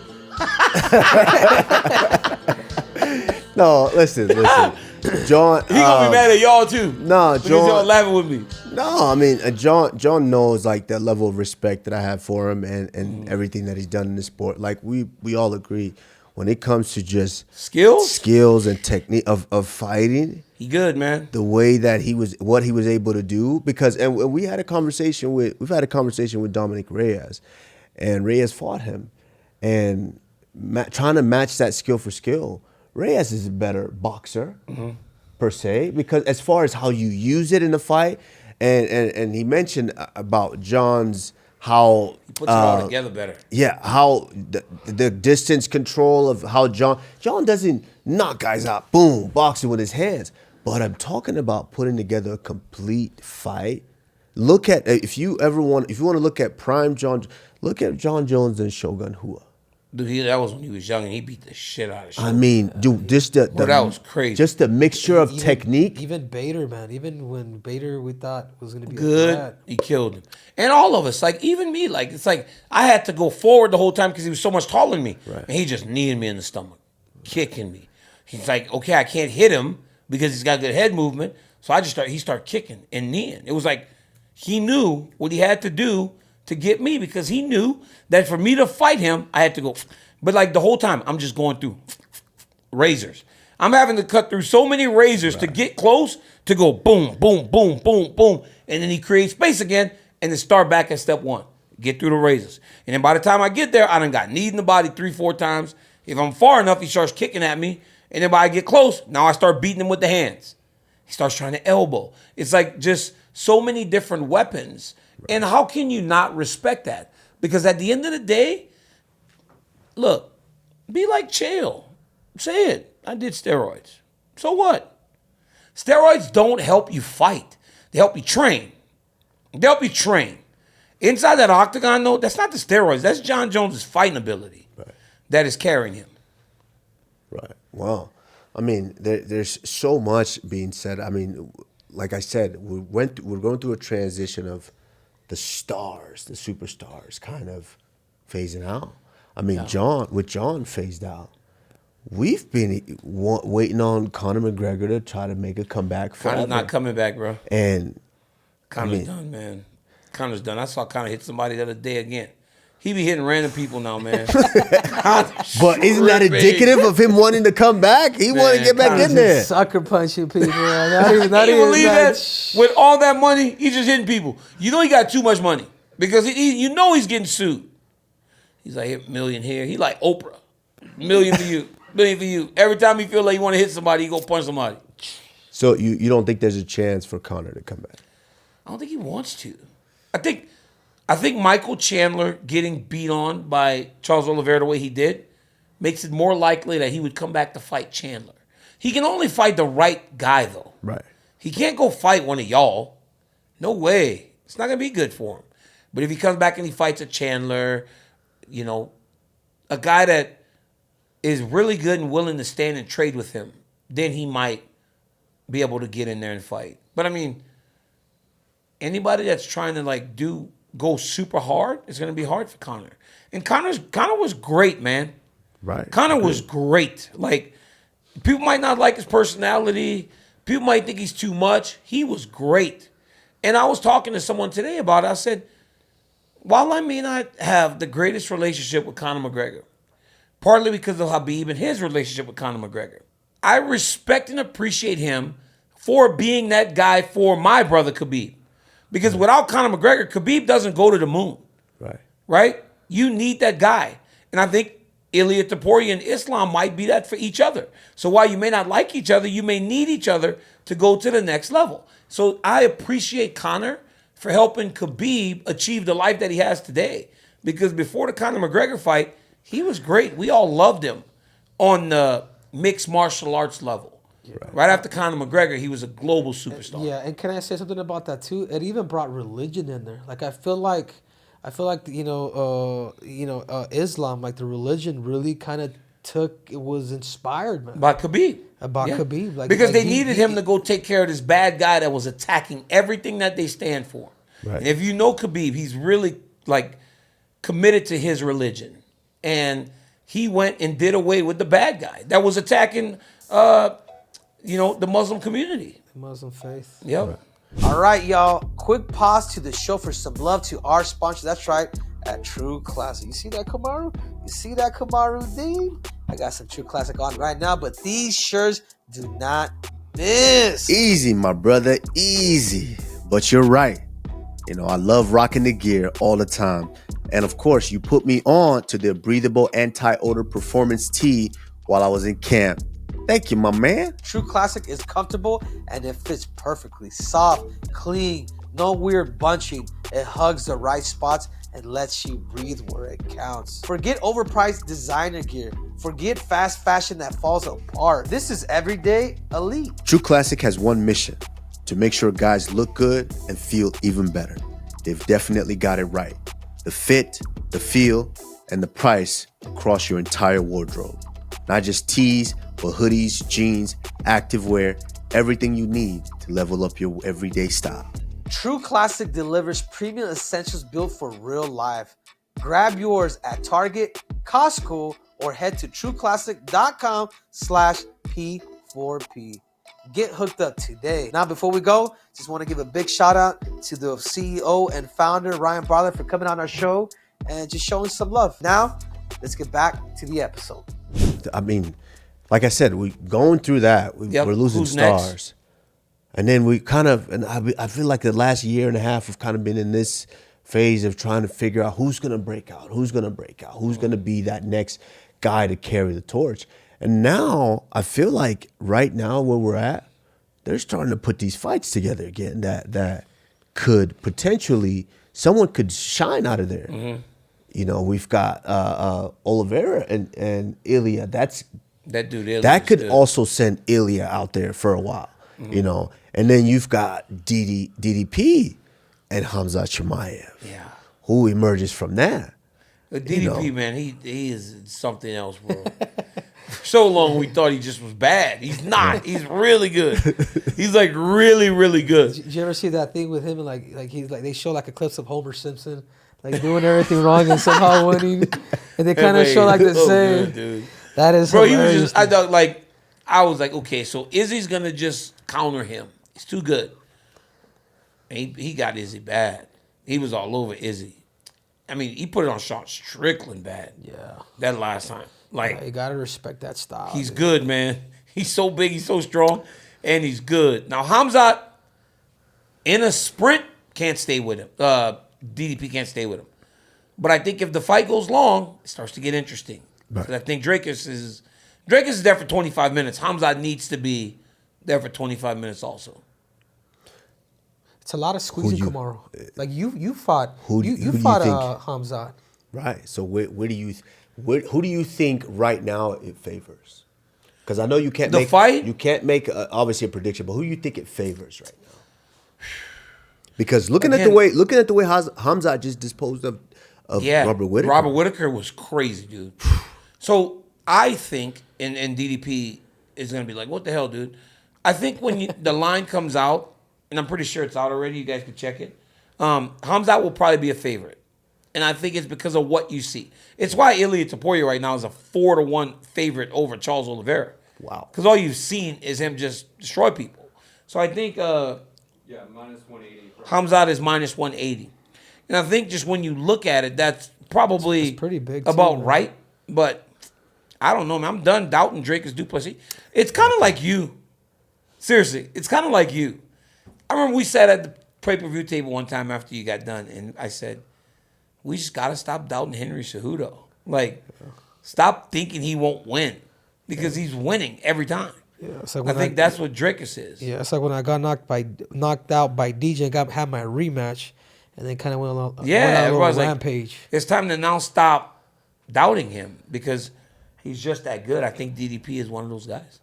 No, listen. Jon, he gonna be mad at y'all too. No, because y'all laughing with me. No, I mean, Jon knows like that level of respect that I have for him and everything that he's done in the sport. Like we all agree when it comes to just skills and technique of fighting. He good, man. The way that what he was able to do, because we've had a conversation with Dominic Reyes, and Reyes fought him, and trying to match that skill for skill. Reyes is a better boxer, per se, because as far as how you use it in the fight, and he mentioned about Jon's how he puts it all together better. Yeah, how the distance control of how Jon doesn't knock guys out, boom, boxing with his hands. But I'm talking about putting together a complete fight. Look at if you want to look at prime Jon, look at Jon Jones and Shogun Rua. Dude, that was when he was young and he beat the shit out of shit. I mean, dude, that was crazy. Just the mixture of technique. Even Bader, man. Even when Bader we thought was going to be good, he killed him. And all of us, like even me, like it's like I had to go forward the whole time because he was so much taller than me. Right. And he just kneeing me in the stomach, kicking me. He's like, okay, I can't hit him because he's got good head movement. So he started kicking and kneeing. It was like he knew what he had to do to get me because he knew that for me to fight him, I had to go. But like the whole time, I'm just going through razors. I'm having to cut through so many razors to get close to go boom, boom, boom, boom, boom. And then he creates space again and then start back at step one. Get through the razors. And then by the time I get there, I done got kneed in the body 3-4 times. If I'm far enough, he starts kicking at me. And then by I get close, now I start beating him with the hands. He starts trying to elbow. It's like just so many different weapons. Right. And how can you not respect that? Because at the end of the day, look, be like Chael. Say it. I did steroids. So what? Steroids don't help you fight. They help you train. Inside that octagon, though, that's not the steroids. That's Jon Jones' fighting ability that is carrying him. Right. Wow. I mean, there's so much being said. I mean, like I said, we're going through a transition of the stars, the superstars, kind of phasing out. I mean, Jon phased out. We've been waiting on Conor McGregor to try to make a comeback. Conor's not coming back, bro. And Conor's done, man. Conor's done. I saw Conor hit somebody the other day again. He be hitting random people now, man. But isn't that indicative of him wanting to come back? He wanted to get back in there. Sucker punching people. Not even believe that. With all that money, he's just hitting people. You know he got too much money because you know he's getting sued. He's like, hit $1 million here. He like Oprah. $1 million for you. $1 million for you. Every time he feel like he want to hit somebody, he go punch somebody. So you don't think there's a chance for Conor to come back? I don't think he wants to. I think Michael Chandler getting beat on by Charles Oliveira the way he did makes it more likely that he would come back to fight Chandler. He can only fight the right guy, though. Right. He can't go fight one of y'all. No way. It's not going to be good for him. But if he comes back and he fights a Chandler, you know, a guy that is really good and willing to stand and trade with him, then he might be able to get in there and fight. But, I mean, anybody that's trying to, go super hard, it's going to be hard for Conor. And Conor was great, man. Right. Conor was great. Like, people might not like his personality. People might think he's too much. He was great. And I was talking to someone today about it. I said, while I may not have the greatest relationship with Conor McGregor, partly because of Khabib and his relationship with Conor McGregor, I respect and appreciate him for being that guy for my brother Khabib. Because without Conor McGregor, Khabib doesn't go to the moon. Right. Right? You need that guy. And I think Ilia Topuria and Islam might be that for each other. So while you may not like each other, you may need each other to go to the next level. So I appreciate Conor for helping Khabib achieve the life that he has today. Because before the Conor McGregor fight, he was great. We all loved him on the mixed martial arts level. Right after Conor McGregor, he was a global superstar. Yeah, and can I say something about that too? It even brought religion in there. Like I feel like Islam, like the religion, really kind of was inspired, man. By Khabib. Khabib. Like, because like they needed him to go take care of this bad guy that was attacking everything that they stand for. Right. And if you know Khabib, he's really like committed to his religion. And he went and did away with the bad guy that was attacking the Muslim community. The Muslim faith. Yep. Right. All right, y'all. Quick pause to the show for some love to our sponsor. That's right, at True Classic. You see that, Kamaru? You see that, Kamaru, Dean? I got some True Classic on right now, but these shirts do not miss. Easy, my brother, easy. But you're right. You know, I love rocking the gear all the time. And of course, you put me on to the breathable anti-odor performance tee while I was in camp. Thank you, my man. True Classic is comfortable and it fits perfectly. Soft, clean, no weird bunching. It hugs the right spots and lets you breathe where it counts. Forget overpriced designer gear. Forget fast fashion that falls apart. This is everyday elite. True Classic has one mission: to make sure guys look good and feel even better. They've definitely got it right. The fit, the feel, and the price across your entire wardrobe. Not just tees, but hoodies, jeans, activewear, everything you need to level up your everyday style. True Classic delivers premium essentials built for real life. Grab yours at Target, Costco, or head to trueclassic.com/P4P. Get hooked up today. Now, before we go, just want to give a big shout out to the CEO and founder, Ryan Bartlett, for coming on our show and just showing some love. Now, let's get back to the episode. I mean, like I said, we going through that. We're losing Who's stars. next? And then we kind of, and I feel like the last year and a half have kind of been in this phase of trying to figure out who's going to break out, who's going to be that next guy to carry the torch. And now I feel like right now where we're at, they're starting to put these fights together again that could potentially, someone could shine out of there. Mm-hmm. You know, we've got Oliveira and Ilia. That dude, that could also send Ilia out there for a while. Mm-hmm. You know, and then you've got DDP and Hamza Chimaev. Yeah, who emerges from that? DDP, man, he is something else, bro. For so long we thought he just was bad. He's not. He's really good. He's like really, really good. Did you ever see that thing with him and like he's like they show like a clips of Homer Simpson like doing everything wrong and somehow winning, and they kind of show like the same. Good, dude. That is bro. Hilarious. He was just I was like, okay, so Izzy's gonna just counter him. He's too good. And he got Izzy bad. He was all over Izzy. I mean, he put it on Sean Strickland bad. Yeah. That last time. Like, you gotta respect that style. He's good, man. He's so big, he's so strong, and he's good. Now, Hamzat, in a sprint, can't stay with him. DDP can't stay with him. But I think if the fight goes long, it starts to get interesting. Right. Because I think Drakus is there for 25 minutes. Hamzat needs to be there for 25 minutes also. It's a lot of squeezing, Kamaru. Like you fought Hamzat. Right. So who do you think right now it favors? Because I know you can't make obviously a prediction, but who do you think it favors right now? Because looking at the way Hamzat just disposed of Robert Whittaker. Robert Whittaker was crazy, dude. So I think, and DDP is going to be like, what the hell, dude? I think when the line comes out, and I'm pretty sure it's out already, you guys can check it, Hamzat will probably be a favorite. And I think it's because of what you see. It's why Ilia Topuria right now is a 4-1 favorite over Charles Oliveira. Wow. Because all you've seen is him just destroy people. So I think minus 180. Hamzat is minus 180. And I think just when you look at it, that's probably It's pretty big, about too. right. But I don't know, man. I'm done doubting Drake is Duplessis. It's kind of like you. Seriously, it's kind of like you. I remember we sat at the pay-per-view table one time after you got done, and I said, we just got to stop doubting Henry Cejudo. Like, stop thinking he won't win because he's winning every time. Yeah, it's like I when think that's what Drickus is. Yeah, it's like when I got knocked out by DJ and had my rematch, and then kind of went on a little everyone's rampage. like, it's time to now stop doubting him because he's just that good. I think DDP is one of those guys.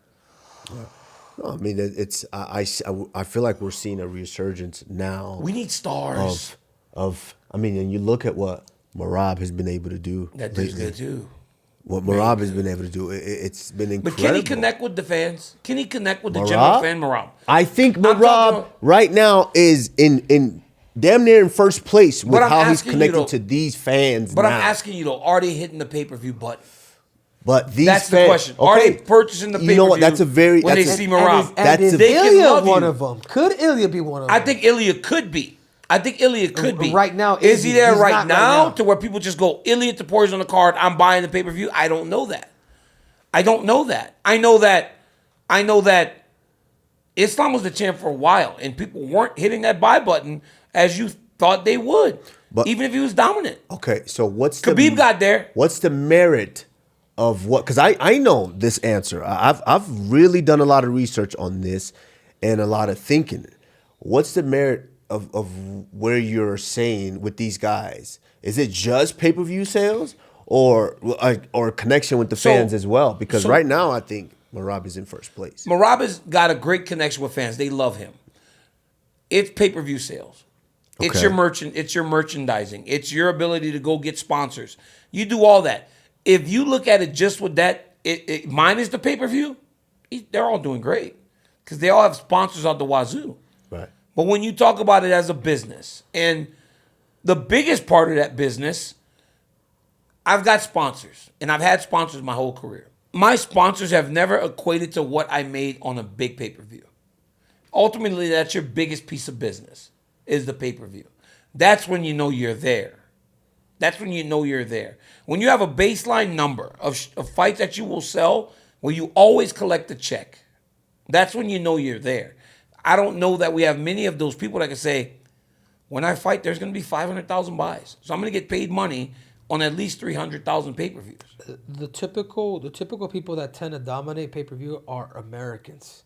No, I mean, I feel like we're seeing a resurgence now. We need stars. I mean, and you look at what Merab has been able to do. That dude's lately. good too. What Merab has been able to do, it's been incredible. But can he connect with the fans? Can he connect with the Merab? general fan, Merab? I think talking Merab about- right now is in damn near in first place with But I'm how he's asking you, connected though- to these fans But now. I'm asking you though, are they hitting the pay-per-view button? But these That's the fans, question. Are they purchasing the You know what? pay-per-view That's a very when they that's a- see Merab? That's is a- They can Ilya love one you. of them? Could Ilya be one of them? I think Ilya could be. I think Ilya could be. Right now, is he he's there not right right now now. to where people just go, Ilya to Poirier on the card, I'm buying the pay-per-view? I don't know that. I don't know that. I know that Islam was the champ for a while, and people weren't hitting that buy button as you thought they would, But- even if he was dominant. Okay, so what's Khabib got there. What's the merit of what? Because I know this answer. I've really done a lot of research on this and a lot of thinking. What's the merit of where you're saying with these guys? Is it just pay-per-view sales or connection with the fans as well? Because right now I think Merab is in first place. Merab has got a great connection with fans. They love him. It's pay-per-view sales. It's Okay. It's your merchandising. It's your ability to go get sponsors. You do all that. If you look at it just with that, minus the pay-per-view, they're all doing great because they all have sponsors out the wazoo. Right. But when you talk about it as a business, and the biggest part of that business, I've got sponsors, and I've had sponsors my whole career. My sponsors have never equated to what I made on a big pay-per-view. Ultimately, that's your biggest piece of business, is the pay-per-view. That's when you know you're there. That's when you know you're there. When you have a baseline number of fights that you will sell, where you always collect a check, that's when you know you're there. I don't know that we have many of those people that can say, when I fight, there's going to be 500,000 buys. So I'm going to get paid money on at least 300,000 pay-per-views. the typical people that tend to dominate pay-per-view are Americans.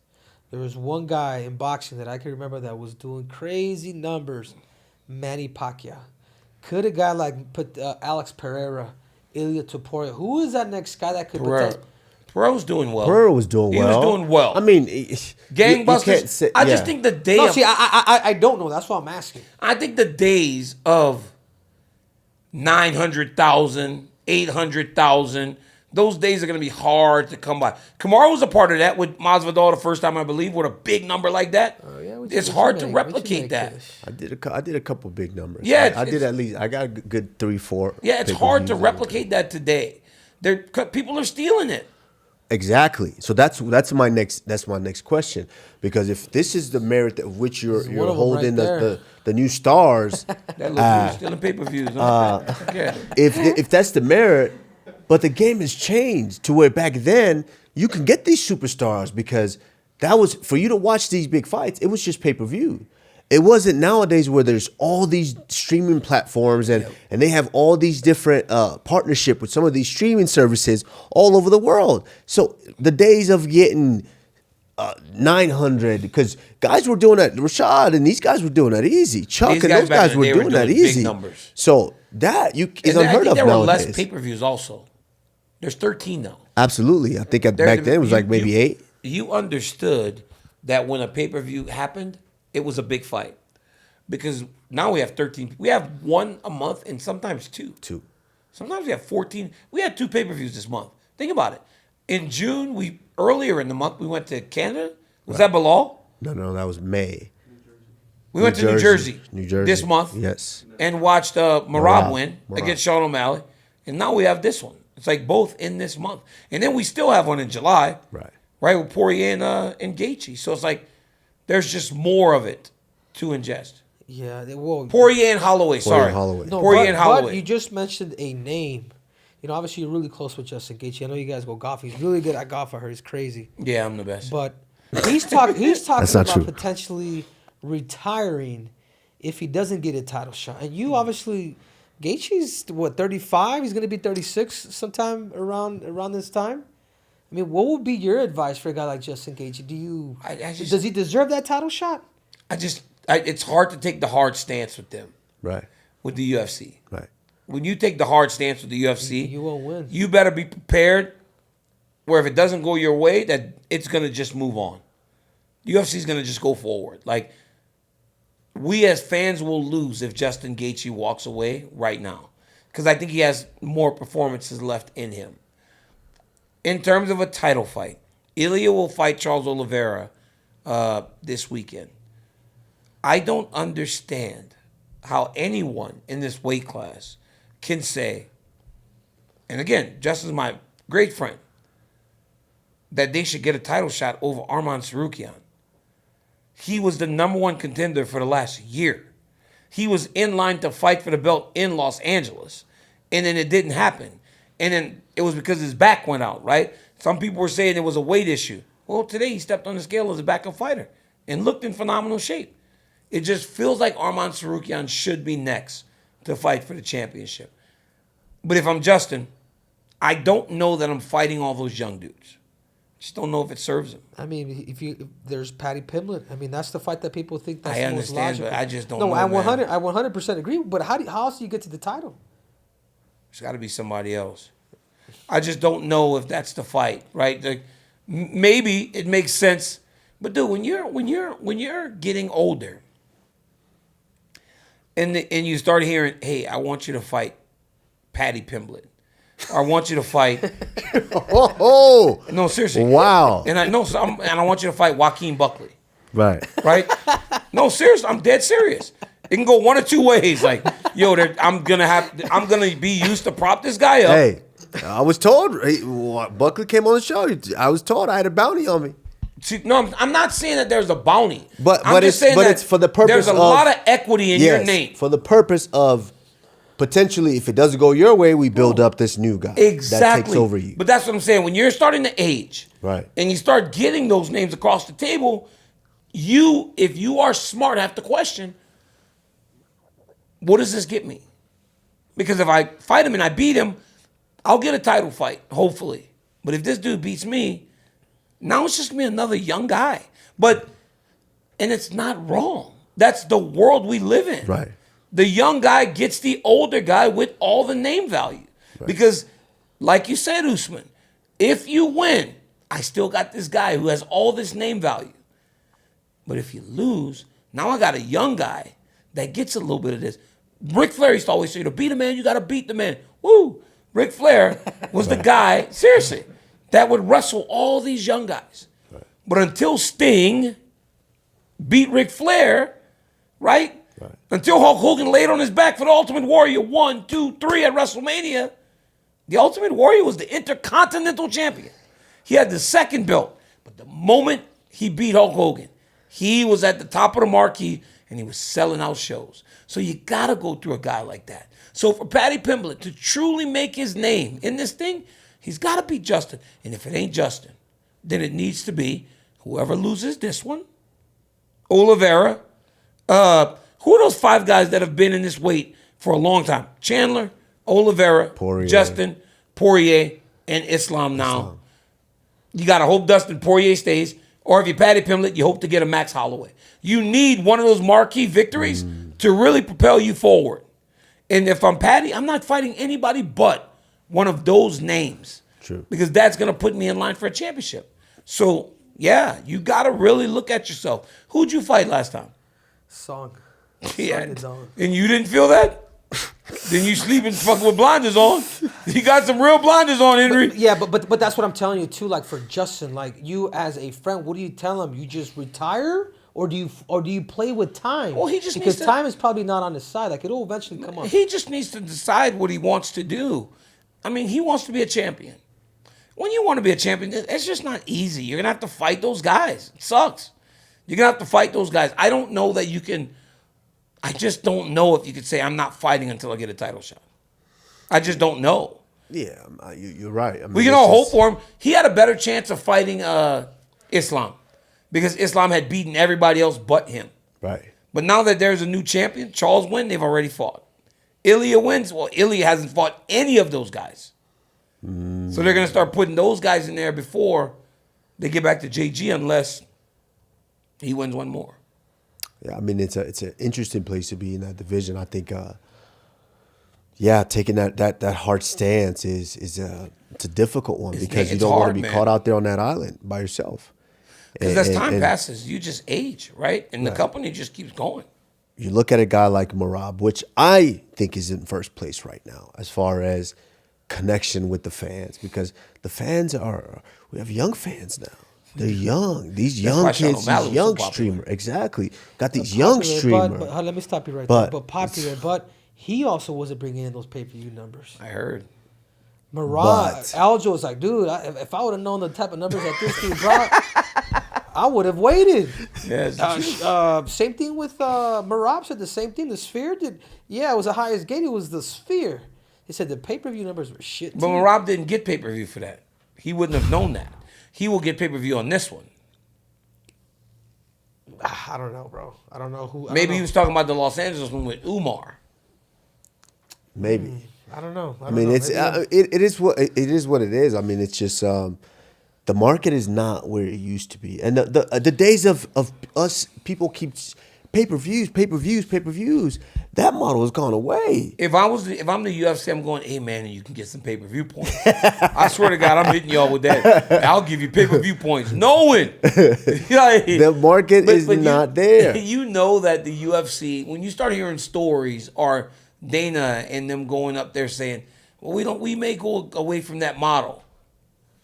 There was one guy in boxing that I can remember that was doing crazy numbers, Manny Pacquiao. Could a guy like put Alex Pereira, Ilya Topuria? Who is that next guy that could put that? Pereira was doing well. Pereira was doing well. He was doing well. I mean, Gangbusters. I just think the day No, of, see, I don't know. That's why I'm asking. I think the days of 900,000, 800,000, those days are going to be hard to come by. Kamaru was a part of that with Masvidal the first time, I believe, with a big number like that. It's hard to replicate that. I did a couple big numbers. Yeah, I did at least. I got a good 3-4. Yeah, it's hard to pay-per-views. replicate that today. People are stealing it. Exactly. So that's my next question, because if this is the merit of which you're one of them holding right there. the new stars, That looks stealing pay-per-views. Okay. if that's the merit, but the game has changed to where back then you can get these superstars, because that was for you to watch these big fights. It was just pay-per-view. It wasn't nowadays where there's all these streaming platforms and they have all these different partnership with some of these streaming services all over the world. So the days of getting 900, because guys were doing that. Rashad and these guys were doing that easy. Chuck These and guys those back guys then, were they were doing that doing big easy. numbers. So that is And I unheard think of there were nowadays. less pay-per-views also. There's 13 now. Absolutely. I think back then it was like maybe 8. You understood that when a pay-per-view happened, it was a big fight. Because now we have 13. We have one a month and sometimes two. Sometimes we have 14. We had 2 pay-per-views this month. Think about it. In June, earlier in the month, we went to Canada. Was that Bilal? No, that was May. We went to New Jersey. New Jersey. This month. Yes. And watched Merab Merab. win Merab. against Sean O'Malley. And now we have this one. It's like both in this month. And then we still have one in July. Right, with Poirier and Gaethje. So it's like there's just more of it to ingest. Yeah, well, Poirier and Holloway. Sorry, Holloway. no, Poirier but, and Holloway. but you just mentioned a name. You know, obviously you're really close with Justin Gaethje. I know you guys go golf. He's really good at golf. I heard he's crazy. Yeah, I'm the best. But he's talking That's not about true. potentially retiring if he doesn't get a title shot. And you obviously, Gaethje's what, 35? He's going to be 36 sometime around this time. I mean, what would be your advice for a guy like Justin Gaethje? Does he deserve that title shot? It's hard to take the hard stance with them, Right. with the UFC. Right. When you take the hard stance with the UFC, You won't win. You better be prepared where if it doesn't go your way, that it's going to just move on. The UFC is going to just go forward. Like, we as fans will lose if Justin Gaethje walks away right now, because I think he has more performances left in him. In terms of a title fight, Ilya will fight Charles Oliveira this weekend. I don't understand how anyone in this weight class can say, and again, Justin's my great friend, that they should get a title shot over Arman Tsarukyan. He was the number one contender for the last year. He was in line to fight for the belt in Los Angeles, and then it didn't happen. And then it was because his back went out, right? Some people were saying it was a weight issue. Well, today he stepped on the scale as a backup fighter and looked in phenomenal shape. It just feels like Arman Tsarukyan should be next to fight for the championship. But if I'm Justin, I don't know that I'm fighting all those young dudes. Just don't know if it serves him. I mean, if there's Paddy Pimblett. I mean, that's the fight that people think that's I the most understand, logical. but I just don't no, know, I man. 100% agree. But how else do you get to the title? It's got to be somebody else. I just don't know if that's the fight, right? Like, maybe it makes sense, but dude, when you're getting older, and you start hearing, "Hey, I want you to fight Paddy Pimblett," or "I want you to fight," Oh, no, seriously, wow. and I want you to fight Joaquin Buckley, Right. right? No, seriously, I'm dead serious. It can go one of two ways. Like, yo, I'm gonna be used to prop this guy up. Hey, I was told Buckley came on the show. I was told I had a bounty on me. See, no, I'm not saying that there's a bounty. But I'm just saying that it's for the purpose there's a lot of equity in your name. For the purpose of potentially, if it doesn't go your way, we build up this new guy Exactly. that takes over you. But that's what I'm saying. When you're starting to age, Right. and you start getting those names across the table, if you are smart, have to question, what does this get me? Because if I fight him and I beat him, I'll get a title fight, hopefully. But if this dude beats me, now it's just gonna be another young guy. And it's not wrong. That's the world we live in. Right. The young guy gets the older guy with all the name value. Right. Because, like you said, Usman, if you win, I still got this guy who has all this name value. But if you lose, now I got a young guy that gets a little bit of this. Ric Flair used to always say, to beat a man, you got to beat the man. Woo! Ric Flair was the guy, seriously, that would wrestle all these young guys. Right. But until Sting beat Ric Flair, right? Until Hulk Hogan laid on his back for the Ultimate Warrior 1, 2, 3 at WrestleMania, the Ultimate Warrior was the Intercontinental Champion. He had the second belt. But the moment he beat Hulk Hogan, he was at the top of the marquee and he was selling out shows. So you got to go through a guy like that. So for Paddy Pimblett to truly make his name in this thing, he's got to beat Justin. And if it ain't Justin, then it needs to be whoever loses this one, Oliveira. Who are those 5 guys that have been in this weight for a long time? Chandler, Oliveira, Poirier. Justin, Poirier, and Islam now. You got to hope Dustin Poirier stays. Or if you're Paddy Pimblett, you hope to get a Max Holloway. You need one of those marquee victories to really propel you forward. And if I'm Paddy, I'm not fighting anybody but one of those names. True. Because that's going to put me in line for a championship. So, yeah, you got to really look at yourself. Who'd you fight last time? Song. Yeah. And you didn't feel that? Then you sleeping fucking with blinders on. You got some real blinders on, Henry. But that's what I'm telling you too. Like for Justin, like you as a friend, what do you tell him? You just retire, or do you play with time? Well, he just because needs to, time is probably not on his side. Like it'll eventually come up. He just needs to decide what he wants to do. I mean, he wants to be a champion. When you want to be a champion, it's just not easy. You're gonna have to fight those guys. It sucks. You're gonna have to fight those guys. I don't know that you can. I just don't know if you could say I'm not fighting until I get a title shot. I just don't know. Yeah, you're right. I mean, We can all hope for him. He had a better chance of fighting Islam because Islam had beaten everybody else but him. Right. But now that there's a new champion, Charles wins, they've already fought. Ilya wins. Well, Ilya hasn't fought any of those guys. So they're going to start putting those guys in there before they get back to JG unless he wins one more. Yeah, I mean, it's an interesting place to be in that division. I think, taking that hard stance is it's a difficult one because you don't want to be caught out there on that island by yourself. Because as time passes, you just age, right? And the company just keeps going. You look at a guy like Merab, which I think is in first place right now as far as connection with the fans, because the fans we have young fans now. They're young. These young kids, these young streamers. Exactly. Got these young streamers. But let me stop you right there. But popular, but he also wasn't bringing in those pay-per-view numbers. I heard. Murad, Aljo was like, dude, if I would have known the type of numbers that this dude brought, I would have waited. Yeah, same thing with Merab said the same thing. The Sphere did. Yeah, it was the highest gate. It was the Sphere. He said the pay-per-view numbers were shit. But Merab didn't get pay-per-view for that. He wouldn't have known that. He will get pay-per-view on this one. I don't know, bro. I don't know who. Maybe he was talking about the Los Angeles one with Umar. Maybe. I don't know. I mean, it is what it is. I mean, it's just the market is not where it used to be, and the days of us people keep pay-per-views. That model has gone away. If I'm the UFC, I'm going, hey man, you can get some pay-per-view points. I swear to God, I'm hitting y'all with that. I'll give you pay-per-view points, knowing the market is not there. You know that the UFC, when you start hearing stories, or Dana and them going up there saying, well, we may go away from that model.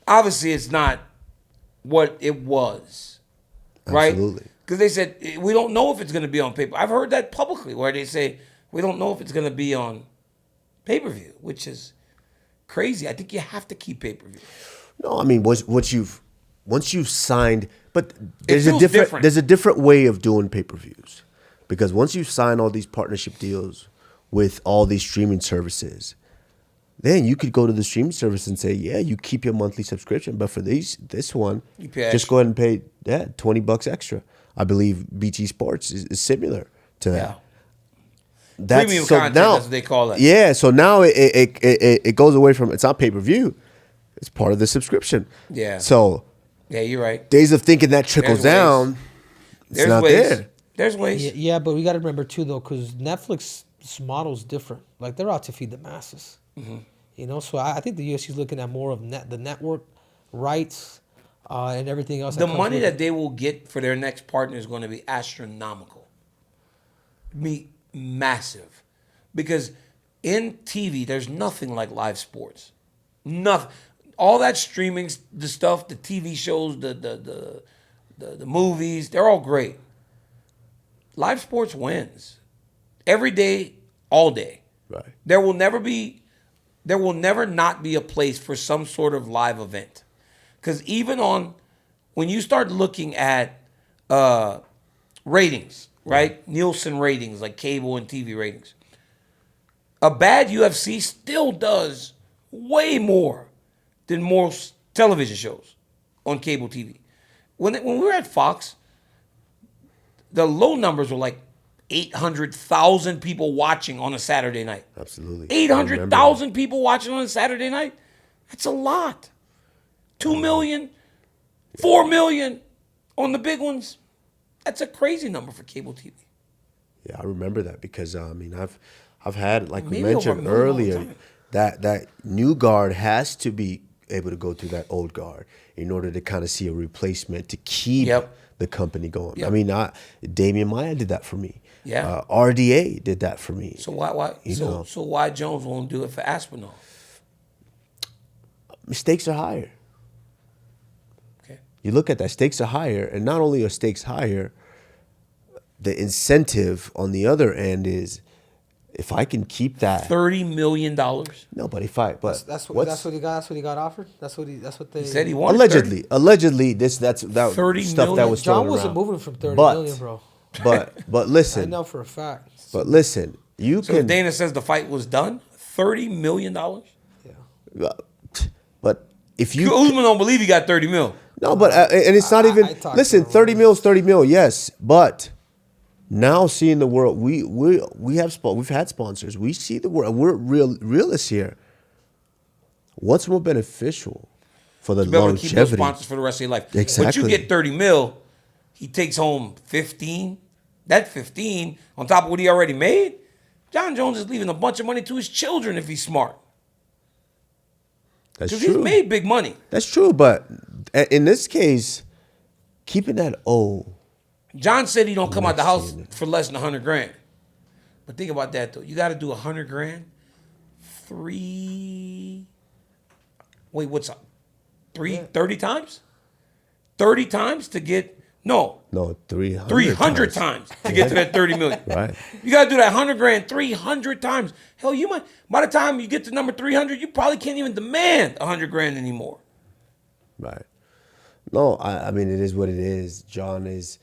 Obviously, it's not what it was, right? Absolutely. Because they said, we don't know if it's going to be on paper. I've heard that publicly where they say, we don't know if it's going to be on pay-per-view, which is crazy. I think you have to keep pay-per-view. No, I mean, once you've signed, but there's different. There's a different way of doing pay-per-views. Because once you sign all these partnership deals with all these streaming services, then you could go to the streaming service and say, yeah, you keep your monthly subscription, but for this one, just go ahead and pay $20 extra. I believe BT Sports is similar to that. Yeah. Premium content, that's what they call it. Yeah, so now it goes away from, it's not pay-per-view. It's part of the subscription. Yeah. So yeah, you're right. Days of thinking that trickles down, it's not there. There's ways. Yeah, but we got to remember too, though, because Netflix's model's different. Like, they're out to feed the masses. Mm-hmm. You know, so I think the UFC is looking at more of the network rights and everything else. The money that they will get for their next partner is going to be astronomical. Massive. Because in TV, there's nothing like live sports. Nothing. All that streaming, the stuff, the TV shows, the movies, they're all great. Live sports wins. Every day, all day. Right. There will never not be a place for some sort of live event. Because even when you start looking at ratings, right? Nielsen ratings, like cable and TV ratings, a bad UFC still does way more than most television shows on cable TV. When we were at Fox, the low numbers were like 800,000 people watching on a Saturday night. Absolutely. 800,000 people watching on a Saturday night? That's a lot. 2 million, 4 million on the big ones. That's a crazy number for cable TV. Yeah, I remember that because I mean I've had, like we Maybe mentioned earlier, that new guard has to be able to go through that old guard in order to kind of see a replacement to keep the company going. Yep. I mean, Damian Maya did that for me. Yeah. RDA did that for me. So why Jones won't do it for Aspinall? Stakes are higher. Okay. You look at that, stakes are higher, and not only are stakes higher, the incentive on the other end is, if I can keep that $30 million. No, but if I that's what he got. That's what he got offered. That's what they said he wanted. Allegedly, that's that 30 stuff million? that was thrown John wasn't around. moving from 30 But million, bro. But I listen, know for a fact. but listen, you So if can. Dana says the fight was done, $30 million? Yeah. But if you Usman don't believe he got 30 mil. no, but and it's not I even. talked Listen, to him. 30 mil is 30 mil, yes, but. Now seeing the world, we've had sponsors. We see the world. We're realists here. What's more beneficial for the To be able to keep those longevity? sponsors for the rest of your life. But Exactly. you get 30 mil, he takes home 15. That 15, on top of what he already made, Jon Jones is leaving a bunch of money to his children if he's smart. That's Because true. he's made big money. That's true, but in this case, keeping that O. John said he don't come out the house seeing it. for less than 100 grand. But think about that though. You got to do 100 grand. What's up? 30 times? 30 times to get, no, No, 300. 300 times to get to that 30 million. Right. You got to do that 100 grand 300 times. Hell, you might, by the time you get to number 300, you probably can't even demand 100 grand anymore. Right. No, I mean it is what it is. John is.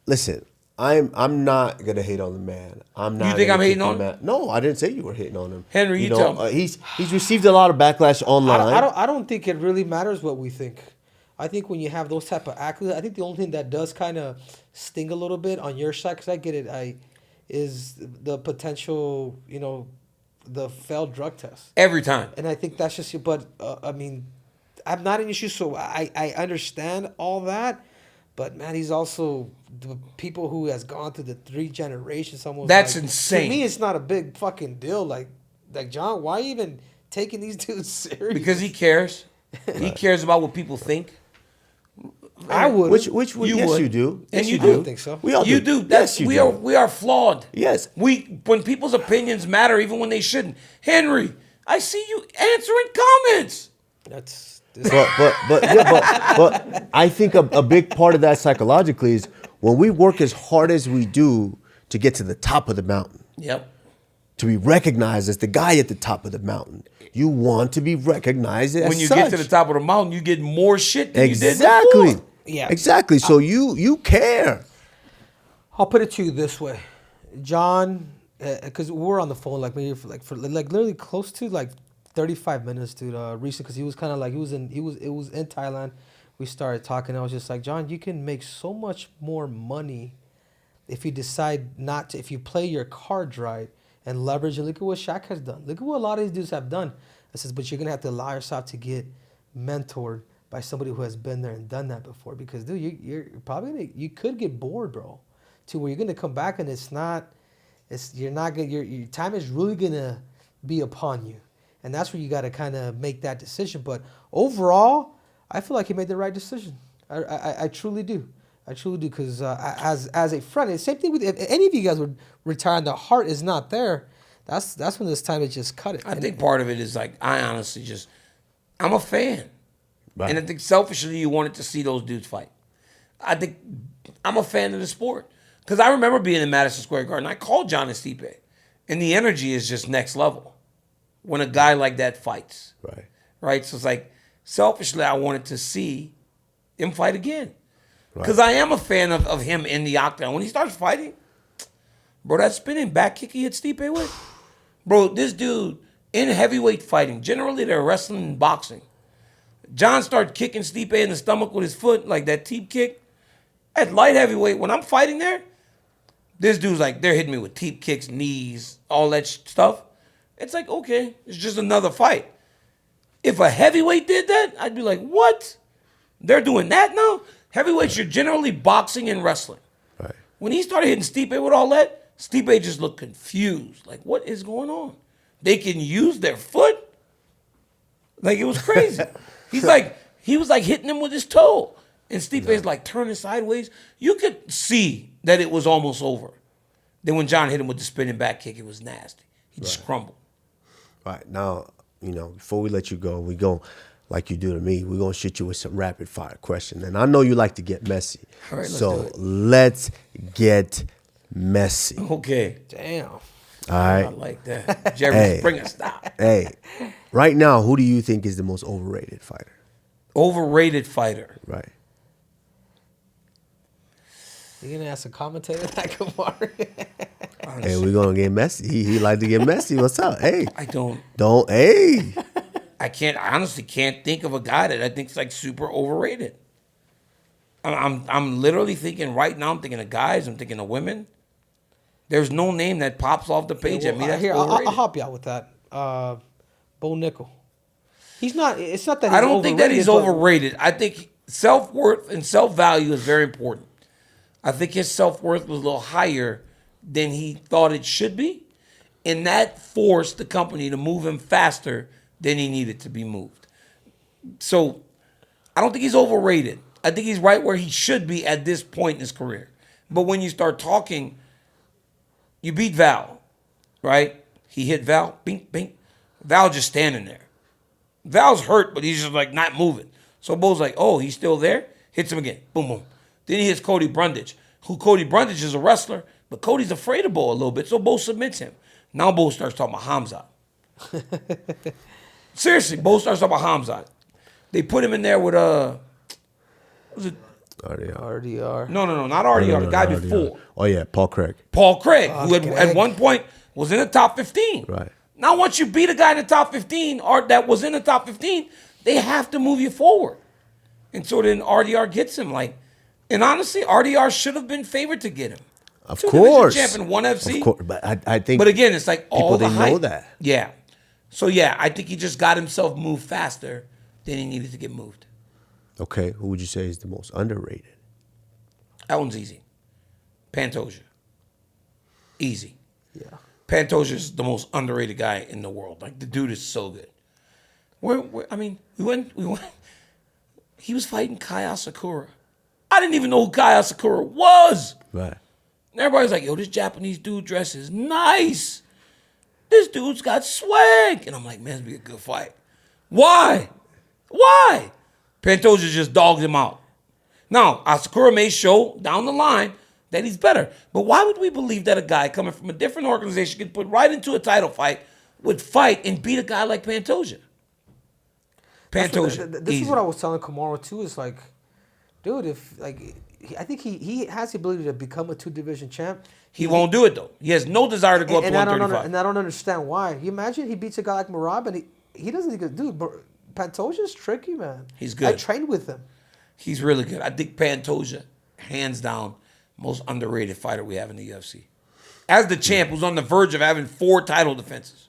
Listen, I'm not gonna hate on the man. I'm not. You think gonna I'm hating kick on him him? out. No, I didn't say you were hating on him. Henry, you tell me. He's received a lot of backlash online. I don't think it really matters what we think. I think when you have those type of accolades, I think the only thing that does kind of sting a little bit on your side, because I get it, is the potential, the failed drug test. Every time. And I think that's just, but I mean, I'm not an issue, so I understand all that. But man, he's also the people who has gone through the 3 generations. Almost That's like, insane. To me, it's not a big fucking deal. Like John, why even taking these dudes serious? Because he cares. He cares about what people think. I would. Which You yes would. you do. And Yes, you I do. don't think so. We all You do. do. That's Yes, you do. we are flawed. Yes. When people's opinions matter, even when they shouldn't. Henry, I see you answering comments. That's. But I think a big part of that psychologically is when we work as hard as we do to get to the top of the mountain, Yep. to be recognized as the guy at the top of the mountain. You want to be recognized as When you such. get to the top of the mountain, you get more shit than you did Exactly. before. Yeah. Exactly. So you care. I'll put it to you this way, John, because we're on the phone like maybe for literally close to like 35 minutes, dude. Recently, because he was kind of like it was in Thailand. We started talking. I was just like, John, you can make so much more money if you decide not to. If you play your cards right and leverage. And look at what Shaq has done. Look at what a lot of these dudes have done. I says, but you're gonna have to allow yourself to get mentored by somebody who has been there and done that before. Because dude, you're probably you could get bored, bro, to where you're gonna come back and you're not gonna your time is really gonna be upon you, and that's where you got to kind of make that decision. But overall, I feel like he made the right decision. I truly do. I truly do, because as a friend, and same thing with if any of you guys would retire and the heart is not there, that's when it's time to just cut it. I think part of it is like, I honestly I'm a fan. Right. And I think selfishly you wanted to see those dudes fight. I think I'm a fan of the sport. Because I remember being in Madison Square Garden. I called John and Stipe. And the energy is just next level when a guy like that fights. Right. Right? So it's like, selfishly I wanted to see him fight again. Because I am a fan of him in the octagon. When he starts fighting, bro, that spinning back kick he hit Stipe with, bro, this dude in heavyweight fighting, generally they're wrestling and boxing. John started kicking Stipe in the stomach with his foot, like that teep kick. At light heavyweight, when I'm fighting there, this dude's like, they're hitting me with teep kicks, knees, all that stuff. It's like, okay, it's just another fight. If a heavyweight did that, I'd be like, what? They're doing that now? Heavyweights, you're generally boxing and wrestling. Right. When he started hitting Stipe with all that, Stipe just looked confused. Like, what is going on? They can use their foot? Like, it was crazy. He was like hitting him with his toe. And Stipe's like turning sideways. You could see that it was almost over. Then when John hit him with the spinning back kick, it was nasty. He just crumbled. Right. Now, before we let you go, we go like you do to me. We're going to shoot you with some rapid fire questions. And I know you like to get messy. All right, let's do so it. let's get messy. Okay. Damn. All right. I like that. Jerry Hey. Springer style. Hey, right now, who do you think is the most overrated fighter? Overrated fighter. Right. You gonna ask a commentator that, Kamaru? Hey, we're gonna get messy. He like to get messy. What's up? Hey, I don't. hey. I honestly can't think of a guy that I think is like super overrated. I'm literally thinking right now. I'm thinking of guys. I'm thinking of women. There's no name that pops off the page at me that's Here, overrated. I'll help you out with that. Bo Nickel. He's not. It's not that he's I don't think that he's but- overrated. I think self-worth and self-value is very important. I think his self-worth was a little higher than he thought it should be, and that forced the company to move him faster than he needed to be moved. So I don't think he's overrated. I think he's right where he should be at this point in his career. But when you start talking, you beat Val, right? He hit Val, bing, bing. Val just standing there. Val's hurt, but he's just like not moving. So Bo's like, oh, he's still there? Hits him again. Boom, boom. Then he hits Cody Brundage, who Cody Brundage is a wrestler, but Cody's afraid of Bo a little bit, so Bo submits him. Now Bo starts talking about Hamzat. Seriously, Bo starts talking about Hamzat. They put him in there with was it? RDR. No, not RDR. No, the guy no, before. Oh yeah, Paul Craig. Paul Craig, who Craig. at one point was in the top 15. Right. Now, once you beat a guy in the top 15 or that was in the top 15, they have to move you forward. And so then RDR gets him. And honestly, RDR should have been favored to get him. Of Two course. division champion, one FC. Of course, but I think. But again, it's like all people the didn't hype. know that. Yeah. So yeah, I think he just got himself moved faster than he needed to get moved. Okay, who would you say is the most underrated? That one's easy. Pantoja. Easy. Yeah. Pantoja's the most underrated guy in the world. Like, the dude is so good. We went. He was fighting Kai Asakura. I didn't even know who Kai Asakura was. Right. And everybody's like, yo, this Japanese dude dresses nice. This dude's got swag. And I'm like, man, it's be a good fight. Why? Pantoja just dogged him out. Now, Asakura may show down the line that he's better. But why would we believe that a guy coming from a different organization could put right into a title fight, would fight and beat a guy like Pantoja? Pantoja. This easy. is what I was telling Kamaru too. Is like, dude, I think he has the ability to become a 2-division champ. He won't do it, though. He has no desire to go up to 135. And I don't understand why. You imagine he beats a guy like Merab and he doesn't even, dude, Pantoja's tricky, man. He's good. I trained with him. He's really good. I think Pantoja, hands down, most underrated fighter we have in the UFC. As the champ, who's on the verge of having 4 title defenses.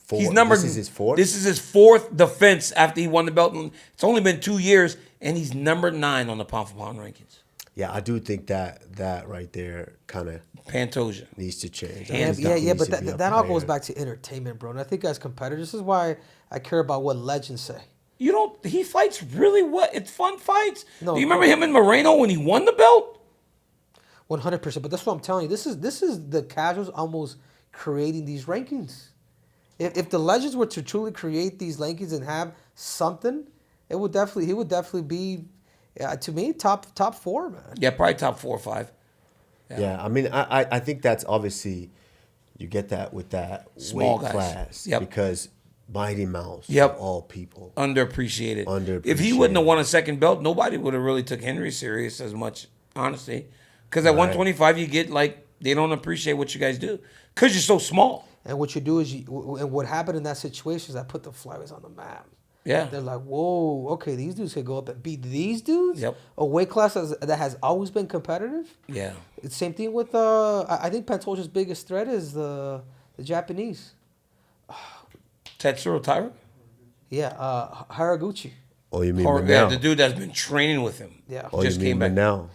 He's number. This is his fourth? This is his 4th defense after he won the belt. It's only been 2 years, and he's number 9 on the pound-for-pound rankings. Yeah, I do think that right there kind of Pantoja. needs to change. Hands That down. Yeah, needs but to be up that all higher. goes back to entertainment, bro. And I think as competitors, this is why I care about what legends say. You don't. He fights really well. It's fun fights. No, Do you remember him and Moreno when he won the belt? 100%. But that's what I'm telling you. This is the casuals almost creating these rankings. If the legends were to truly create these rankings and have something, he would definitely be, to me, top 4, man. Yeah, probably top 4 or 5. Yeah, I mean, I think that's obviously you get that with that Small weight guys. class Yep. because Mighty Mouse, Yep. of all people. Underappreciated. If he wouldn't have won a second belt, nobody would have really took Henry serious as much, honestly. Because at 125, you get like, they don't appreciate what you guys do because you're so small. And what you do is, and what happened in that situation is I put the flyweights on the map. Yeah. They're like, whoa, okay, these dudes could go up and beat these dudes? Yep. A weight class that has always been competitive? Yeah. It's same thing with, I think Pantoja's biggest threat is the Japanese. Tetsuro Taira? Yeah, Haraguchi. Oh, you mean Or, Manel? yeah, the dude that's been training with him. Yeah. Oh, just you mean came back. Manel?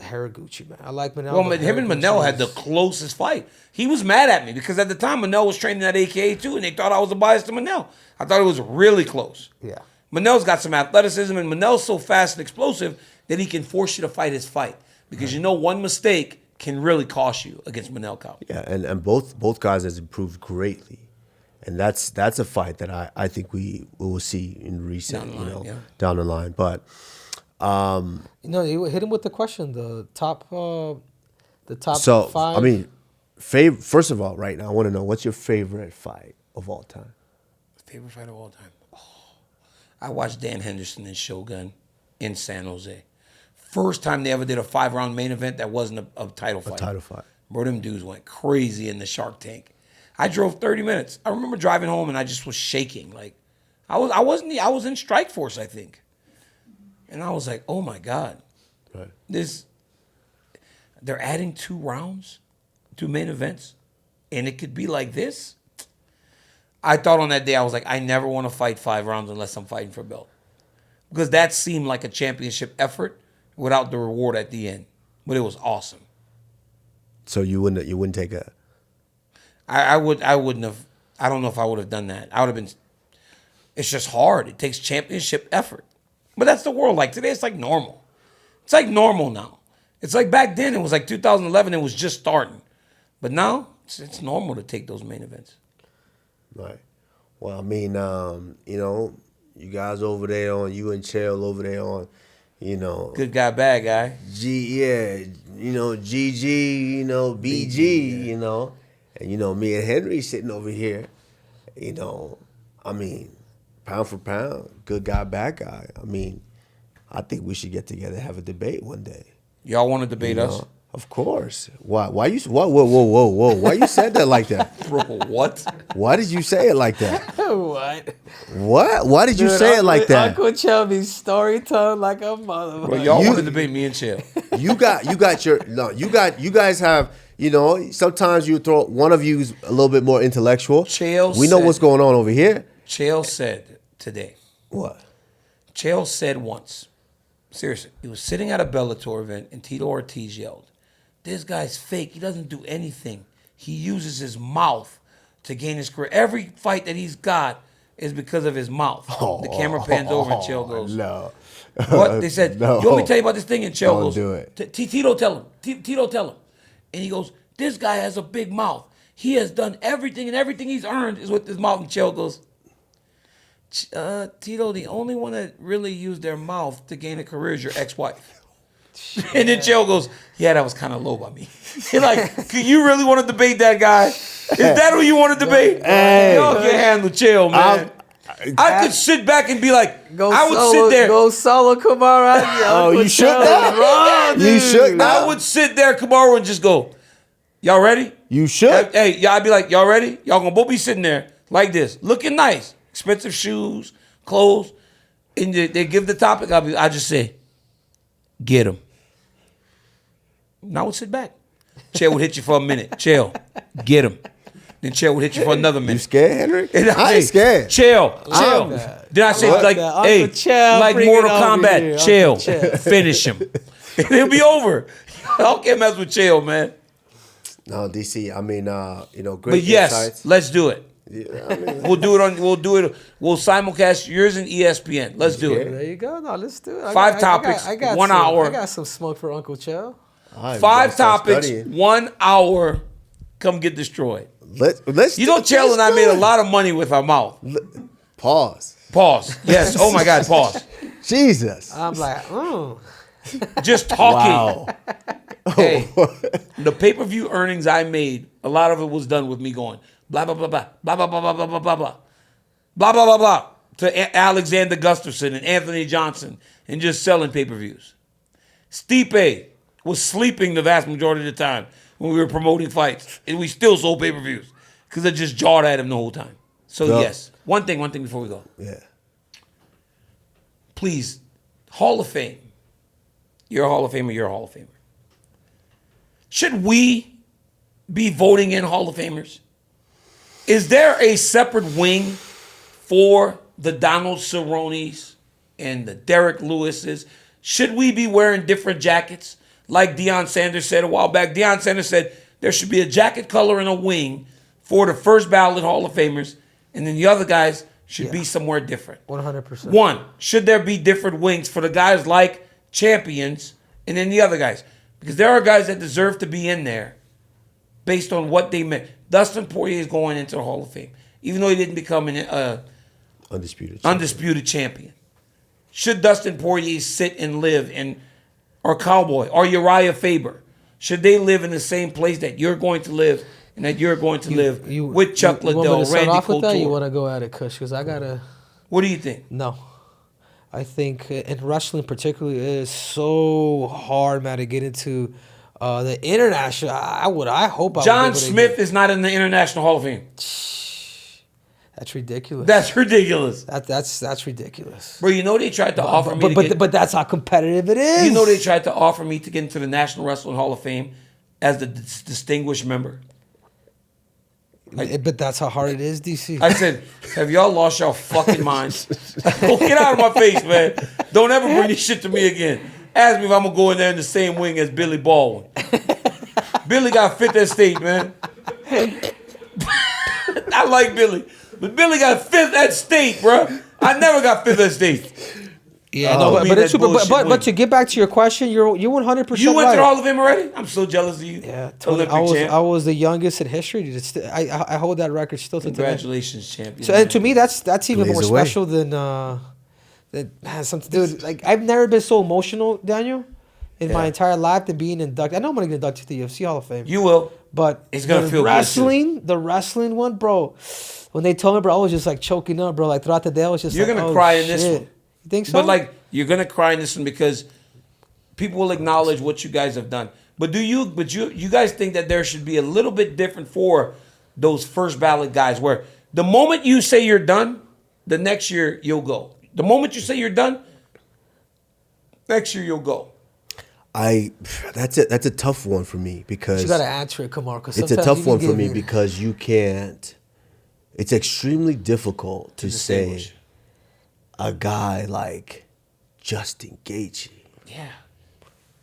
Haraguchi, man. I like Manel. Well, but him and Haraguchi Manel had the is- closest fight. He was mad at me because at the time Manel was training at AKA too, and they thought I was a bias to Manel. I thought it was really close. Yeah. Manel's got some athleticism, and Manel's so fast and explosive that he can force you to fight his fight because you know one mistake can really cost you against Manel Kape. Yeah, and both guys has improved greatly, and that's a fight that I think we will see in recent, Down the line, yeah. down the line. But You hit him with the question. The top so 5. I mean, first of all, right now I want to know what's your favorite fight of all time. Favorite fight of all time? Oh, I watched Dan Henderson in Shogun in San Jose. first time they ever did a 5-round main event that wasn't a title fight. Title fight. Bro, them dudes went crazy in the Shark Tank. I drove 30 minutes. I remember driving home and I just was shaking. Like, I was in Strikeforce, I think. And I was like, oh my God. Right. They're adding 2 rounds to main events, and it could be like this. I thought on that day, I was like, I never want to fight 5 rounds unless I'm fighting for a belt. Because that seemed like a championship effort without the reward at the end. But it was awesome. So you wouldn't take a... I wouldn't have. I don't know if I would have done that. I would have been. It's just hard. It takes championship effort. But that's the world. Like today, it's like normal. It's like normal now. It's like back then, it was like 2011, it was just starting. But now, it's normal to take those main events. Right. Well, I mean, you guys over there on, you and Chael over there on, Good guy, bad guy. GG, BG, and, me and Henry sitting over here, I mean, pound for pound, good guy, bad guy. I mean, I think we should get together and have a debate one day. Y'all want to debate us? Of course. Why? Why you? Whoa! Why you said that like that, bro? What? Why did you say it like that? What? What? Why did you say it like that? Uncle Shelby's storytelling like a motherfucker. Bro, y'all want to debate me and Chael? You guys have. Sometimes you throw one of you's a little bit more intellectual. We know what's going on over here. Chael said today. What? Chael said once. Seriously, he was sitting at a Bellator event and Tito Ortiz yelled, "This guy's fake. He doesn't do anything. He uses his mouth to gain his career. Every fight that he's got is because of his mouth." The camera pans over and Chael goes, "No." What? They said, No. "You want me to tell you about this thing?" And Chael goes, do it. Tito, tell him. Tito, tell him. And he goes, "This guy has a big mouth. He has done everything, and everything he's earned is with his mouth." And Chael goes, "Tito, the only one that really used their mouth to gain a career is your ex-wife." And then Chael goes, "Yeah, that was kind of low by me." He's like, "Can you really want to debate that guy? Is that who you want to debate?" Hey. Y'all can't handle Chael, man. I could sit back and be like, I would sit there. Go solo, Kamaru. Oh, you shook that? You shook that? I would sit there, Kamaru, and just go, "Y'all ready?" You should. Hey, y'all be like, "Y'all ready?" Y'all gonna both be sitting there like this, looking nice, expensive shoes, clothes, and they give the topic. I just say, "Get him." And I would sit back. Chael would hit you for a minute. Chael, get him. Then Chael would hit you for another minute. You scared, Henry? And I ain't scared. Chael. Then I say like, "Hey, Chael, like bring Mortal it over Kombat, here. Chael, finish him." And it'll be over. Y'all can't mess with Chael, man. No, DC. I mean, great But yes, insights. let's do it. Yeah, I mean, We'll do it. We'll simulcast yours and ESPN. Let's do it. There you go. No, let's do it. 5 topics, 1 hour. I got some smoke for Uncle Chael. 5 topics, 1 hour. Come get destroyed. Let's. Chael and I made a lot of money with our mouth. Pause. Yes. Oh my God. Pause. Jesus. I'm like, Just talking. Wow. Hey, the pay-per-view earnings I made, a lot of it was done with me going blah blah blah blah blah blah blah blah blah blah blah blah blah blah blah blah to Alexander Gustafsson and Anthony Johnson and just selling pay-per-views. Stipe was sleeping the vast majority of the time when we were promoting fights, and we still sold pay-per-views because I just jawed at him the whole time. So yes, one thing before we go. Yeah. Please, Hall of Fame. You're a Hall of Famer. You're a Hall of Famer. Should we be voting in Hall of Famers? Is there a separate wing for the Donald Cerrones and the Derek Lewises? Should we be wearing different jackets? Like Deion Sanders said a while back. Deion Sanders said there should be a jacket color and a wing for the first ballot Hall of Famers, and then the other guys should be somewhere different. 100%. One, should there be different wings for the guys like champions and then the other guys? Because there are guys that deserve to be in there based on what they meant. Dustin Poirier is going into the Hall of Fame, even though he didn't become an undisputed champion. Should Dustin Poirier sit and live in, or Cowboy, or Uriah Faber? Should they live in the same place that you're going to live and that you're going to live with Chuck Liddell, Randy Couture? You Couture? want to go at it, Kush? Because I got to... What do you think? No. I think, and wrestling particularly is so hard, man, to get into the international. I hope John Smith is not in the International Hall of Fame. That's ridiculous. That's ridiculous. That's ridiculous. Bro, you know they tried to offer me but that's how competitive it is. You know they tried to offer me to get into the National Wrestling Hall of Fame as the distinguished member. But that's how hard it is, DC. I said, have y'all lost your fucking minds? Go get out of my face, man. Don't ever bring this shit to me again. Ask me if I'm going to go in there in the same wing as Billy Baldwin. Billy got fifth estate, man. I like Billy. But Billy got fifth estate, bro. I never got fifth estate. Yeah, but it's true. But to get back to your question, you're 100%. You went right. to the Hall of Fame already? I'm so jealous of you. Yeah, totally. I was the youngest in history. I hold that record still to today. Congratulations, champion. So and to me, that's even more away. special than that has something to do. Like I've never been so emotional, Daniel, in my entire life than being inducted. I know I'm gonna get inducted to the UFC Hall of Fame. You will, but it's gonna feel wrestling. The wrestling one, bro. When they told me, bro, I was just like choking up, bro. Like throughout the day, I was just. You're gonna cry in this one. You think so? But like you're gonna cry in this one because people will acknowledge what you guys have done. But you guys think that there should be a little bit different for those first ballot guys where the moment you say you're done, the next year you'll go. The moment you say you're done, next year you'll go. That's a tough one for me because you got to answer it, Kamaru. It's a tough one for me because you can't. It's extremely difficult to say a guy like Justin Gaethje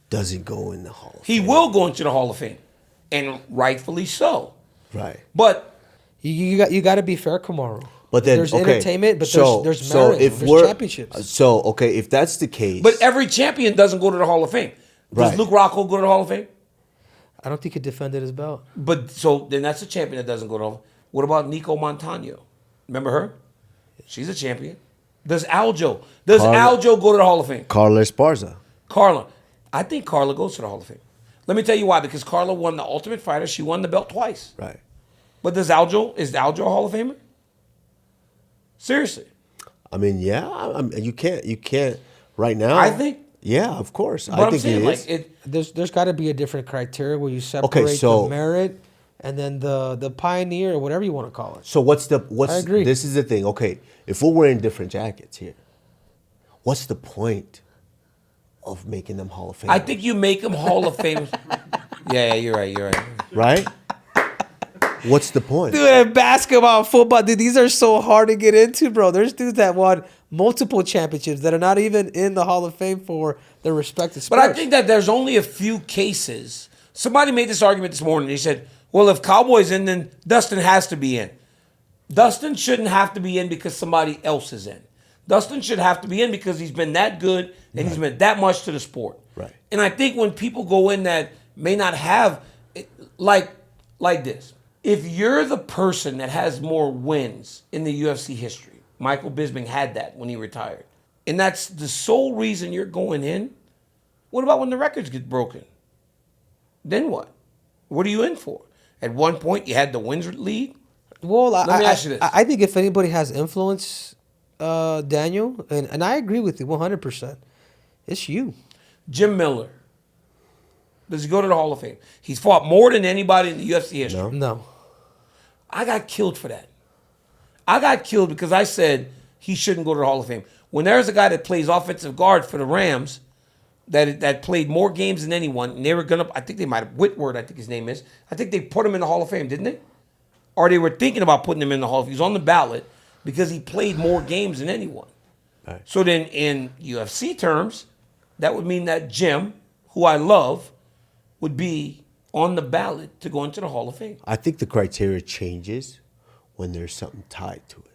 doesn't go in the Hall of Fame. He will go into the Hall of Fame, and rightfully so. Right. But you got to be fair, Kamaru. But then there's entertainment, but there's merit, there's championships. So okay, if that's the case, but every champion doesn't go to the Hall of Fame. Does Luke Rockhold go to the Hall of Fame? I don't think he defended his belt. But so then that's a champion that doesn't go to the Hall of Fame. What about Nico Montano? Remember her? She's a champion. Does Aljo go to the Hall of Fame? Carla Esparza. Carla. I think Carla goes to the Hall of Fame. Let me tell you why. Because Carla won the Ultimate Fighter. She won the belt twice. Right. But is Aljo a Hall of Famer? Seriously. I mean, yeah. You can't right now. I think. Yeah, of course. But I I'm think saying, it is. There's got to be a different criteria where you separate the merit and then the pioneer or whatever you want to call it. So what's I agree. This is the thing. Okay, if we're wearing different jackets here, what's the point of making them Hall of Fame? I think you make them Hall of Fame. Yeah, you're right. Right? What's the point? Dude, basketball, football, dude, these are so hard to get into, bro. There's dudes that won multiple championships that are not even in the Hall of Fame for their respective sports. But I think that there's only a few cases. Somebody made this argument this morning. They said, well, if Cowboy's in, then Dustin has to be in. Dustin shouldn't have to be in because somebody else is in. Dustin should have to be in because he's been that good and he's meant that much to the sport. Right. And I think when people go in that may not have, like this, if you're the person that has more wins in the UFC history, Michael Bisping had that when he retired, and that's the sole reason you're going in, what about when the records get broken? Then what? What are you in for? At one point, you had the wins lead. Well, Let me ask you this. I think if anybody has influence, Daniel, and I agree with you 100%, it's you. Jim Miller. Does he go to the Hall of Fame? He's fought more than anybody in the UFC history. No. I got killed for that. I got killed because I said he shouldn't go to the Hall of Fame. When there's a guy that plays offensive guard for the Rams that played more games than anyone, and they were going to, I think they might have, Whitworth, I think his name is, I think they put him in the Hall of Fame, didn't they? Or they were thinking about putting him in the Hall of Fame. He was on the ballot because he played more games than anyone. Right. So then in UFC terms, that would mean that Jim, who I love, would be on the ballot to go into the Hall of Fame. I think the criteria changes when there's something tied to it.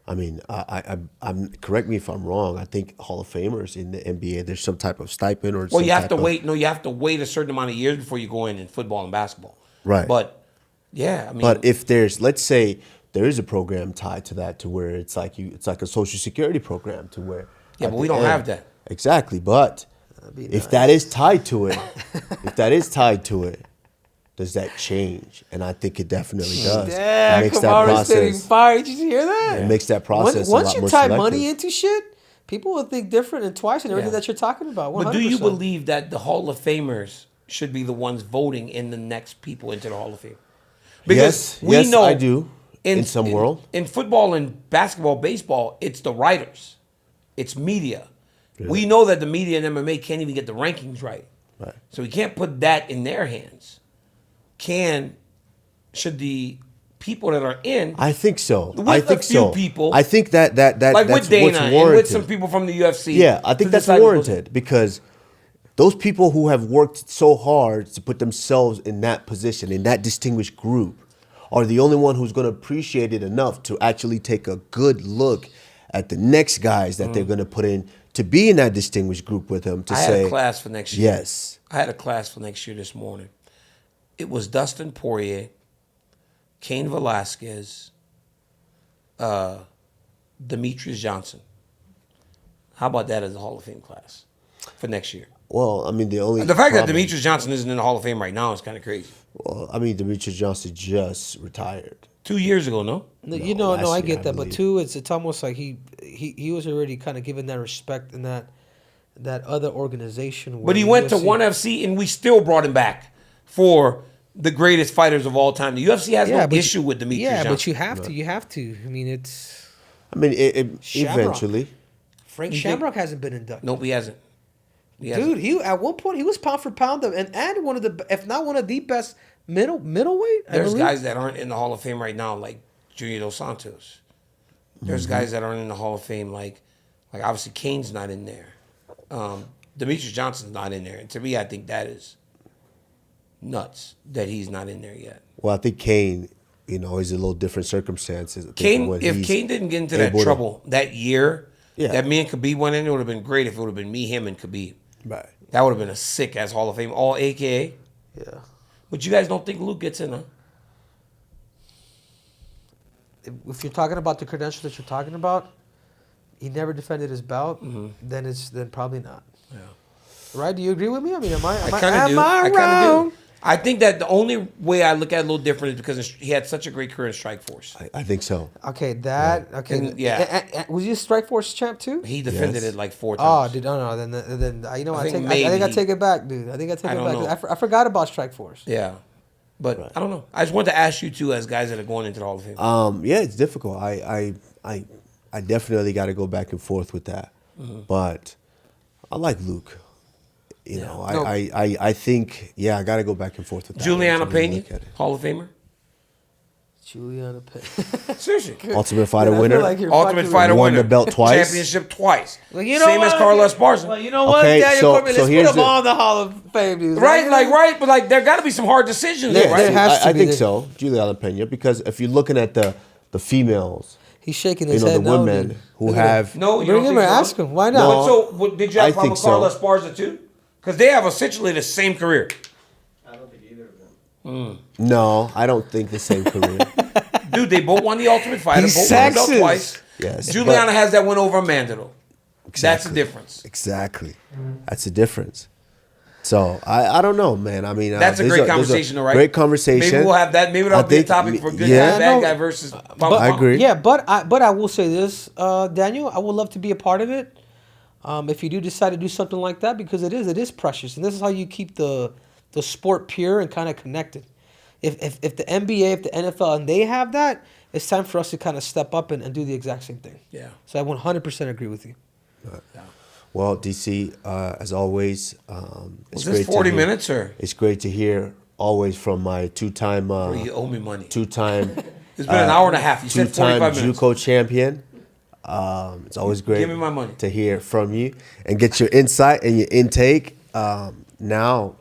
I mean, I'm correct me if I'm wrong. I think Hall of Famers in the NBA, there's some type of stipend or. Well, you have to wait. No, you have to wait a certain amount of years before you go in football and basketball. Right. But yeah, I mean. But if there's, let's say, there is a program tied to that, to where it's like a Social Security program, to where. Yeah, but we don't have that. Exactly, but if that is tied to it, does that change? And I think it definitely does. Yeah, it makes that Kamaru's process. Fire. Did you hear that? It makes that process Once a lot you more tie selective. money into shit, People will think different and twice and everything Yeah. that you're talking about. 100%. But do you believe that the Hall of Famers should be the ones voting in the next people into the Hall of Fame? Yes, I do. In some world. In football and basketball, baseball, it's the writers. It's media. Yeah. We know that the media and MMA can't even get the rankings right. Right. So we can't put that in their hands. Should the people that are in... I think so. With I think a few so. people, I think that like that's with Dana what's and warranted. with some people from the UFC. Yeah, I think to that's decide who goes in. warranted because those people who have worked so hard to put themselves in that position, in that distinguished group, are the only one who's going to appreciate it enough to actually take a good look at the next guys that they're going to put in to be in that distinguished group with them to I say, had a class for next year. yes. I had a class for next year this morning. It was Dustin Poirier, Cain Velasquez, Demetrius Johnson. How about that as a Hall of Fame class for next year? Well, I mean, the fact that problem- Demetrius Johnson isn't in the Hall of Fame right now is kind of crazy. Well, I mean, Demetrius Johnson just retired. 2 years ago, no? No, last I year, get I that, but believe. two, it's almost like he was already kind of given that respect in that other organization. But he went to ONE FC and we still brought him back for the greatest fighters of all time. The UFC has no issue with Demetrius Johnson. but you have to. I mean, it's I mean, Shamrock. eventually. Frank Shamrock hasn't been inducted. Nope, he hasn't. He hasn't. Dude, he at one point he was pound for pound and one of the, if not one of the best middleweight. I There's believe. guys that aren't in the Hall of Fame right now, like Junior Dos Santos. There's guys that aren't in the Hall of Fame, like obviously Kane's not in there. Demetrius Johnson's not in there. And to me, I think that is nuts that he's not in there yet. Well, I think Kane, is a little different circumstances. I think Kane, when if he's Kane didn't get into that able to- trouble that year, Yeah. that me and Khabib went in, it would have been great if it would have been me, him, and Khabib. Right. That would have been a sick ass Hall of Fame, all AKA. Yeah. But you guys don't think Luke gets in, huh? If you're talking about the credentials that you're talking about, he never defended his belt. Mm-hmm. Then probably not. Yeah. Right? Do you agree with me? I mean, am I I kind of do. I kind wrong? of do. I think that the only way I look at it a little different is because he had such a great career in Strikeforce. I think so. Okay, okay. And, yeah. Was he a Strikeforce champ too? He defended Yes. it like 4 Oh, times. then I I I think think maybe I take it back, dude. I think I take I it don't back. know. I forgot about Strikeforce. Yeah. But I don't know. I just wanted to ask you two as guys that are going into the Hall of Fame. Yeah, it's difficult. I definitely got to go back and forth with that. But I like Luke. No. I think I got to go back and forth with that. Juliana one to really Pena, look at it. Hall of Famer. Juliana Pena. Seriously. Ultimate Fighter Dude, I feel winner. like you're Ultimate fucking Fighter with me. Won winner. the belt twice. Championship twice. Well, you know Same as what? Carla Esparza. Well, you know what, Okay, Daniel so- Cormier, so let's here's put him the- on the Hall of Fame, dude. Right, but like there got to be some hard decisions, Yeah, right? there has to I be think the- so, Juliana Pena, because if you're looking at the females, He's shaking his head. the no, women dude. who Look at have No, you Bring don't him think or so? ask him. Why not? No. But so, did you have I a problem think with Carla so. Esparza too? Because they have essentially the same career. No, I don't think the same career. Dude, they both won the Ultimate Fighter. He's Both won the belt sexist. twice. Yes, Juliana but- has that win over Amanda, though. That's the Exactly. difference. Exactly. That's the difference. So I don't know, man. I mean, That's a there's great there's conversation, though, right? Great conversation. Maybe we'll have that. Maybe that'll I be a think- topic for good yeah. guy, bad No. guy versus. I agree. Yeah, but I will say this, Daniel. I would love to be a part of it. If you do decide to do something like that, because it is precious, and this is how you keep the sport pure and kind of connected. If the NBA, if the NFL, and they have that, it's time for us to kind of step up and do the exact same thing. Yeah. So I 100% agree with you. Well, DC, as always, it's Was this great 40 to hear, minutes or? It's great to hear always from my two-time You owe me money. two-time It's been an hour and a half. You said two-time 45 minutes. JUCO champion. It's always great Give me my money. to hear from you and get your insight and your intake. Now,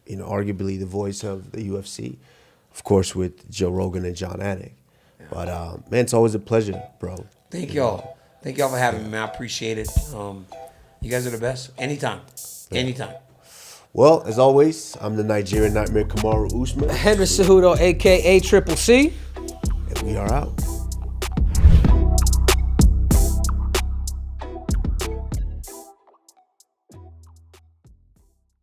arguably the voice of the UFC, of course, with Joe Rogan and John Anik. But man, it's always a pleasure, bro. Thank y'all. Thank y'all for having me, man. I appreciate it. You guys are the best. Anytime. Anytime. Well, as always, I'm the Nigerian Nightmare Kamaru Usman, Henry Cejudo, a.k.a. Triple C. and we are out.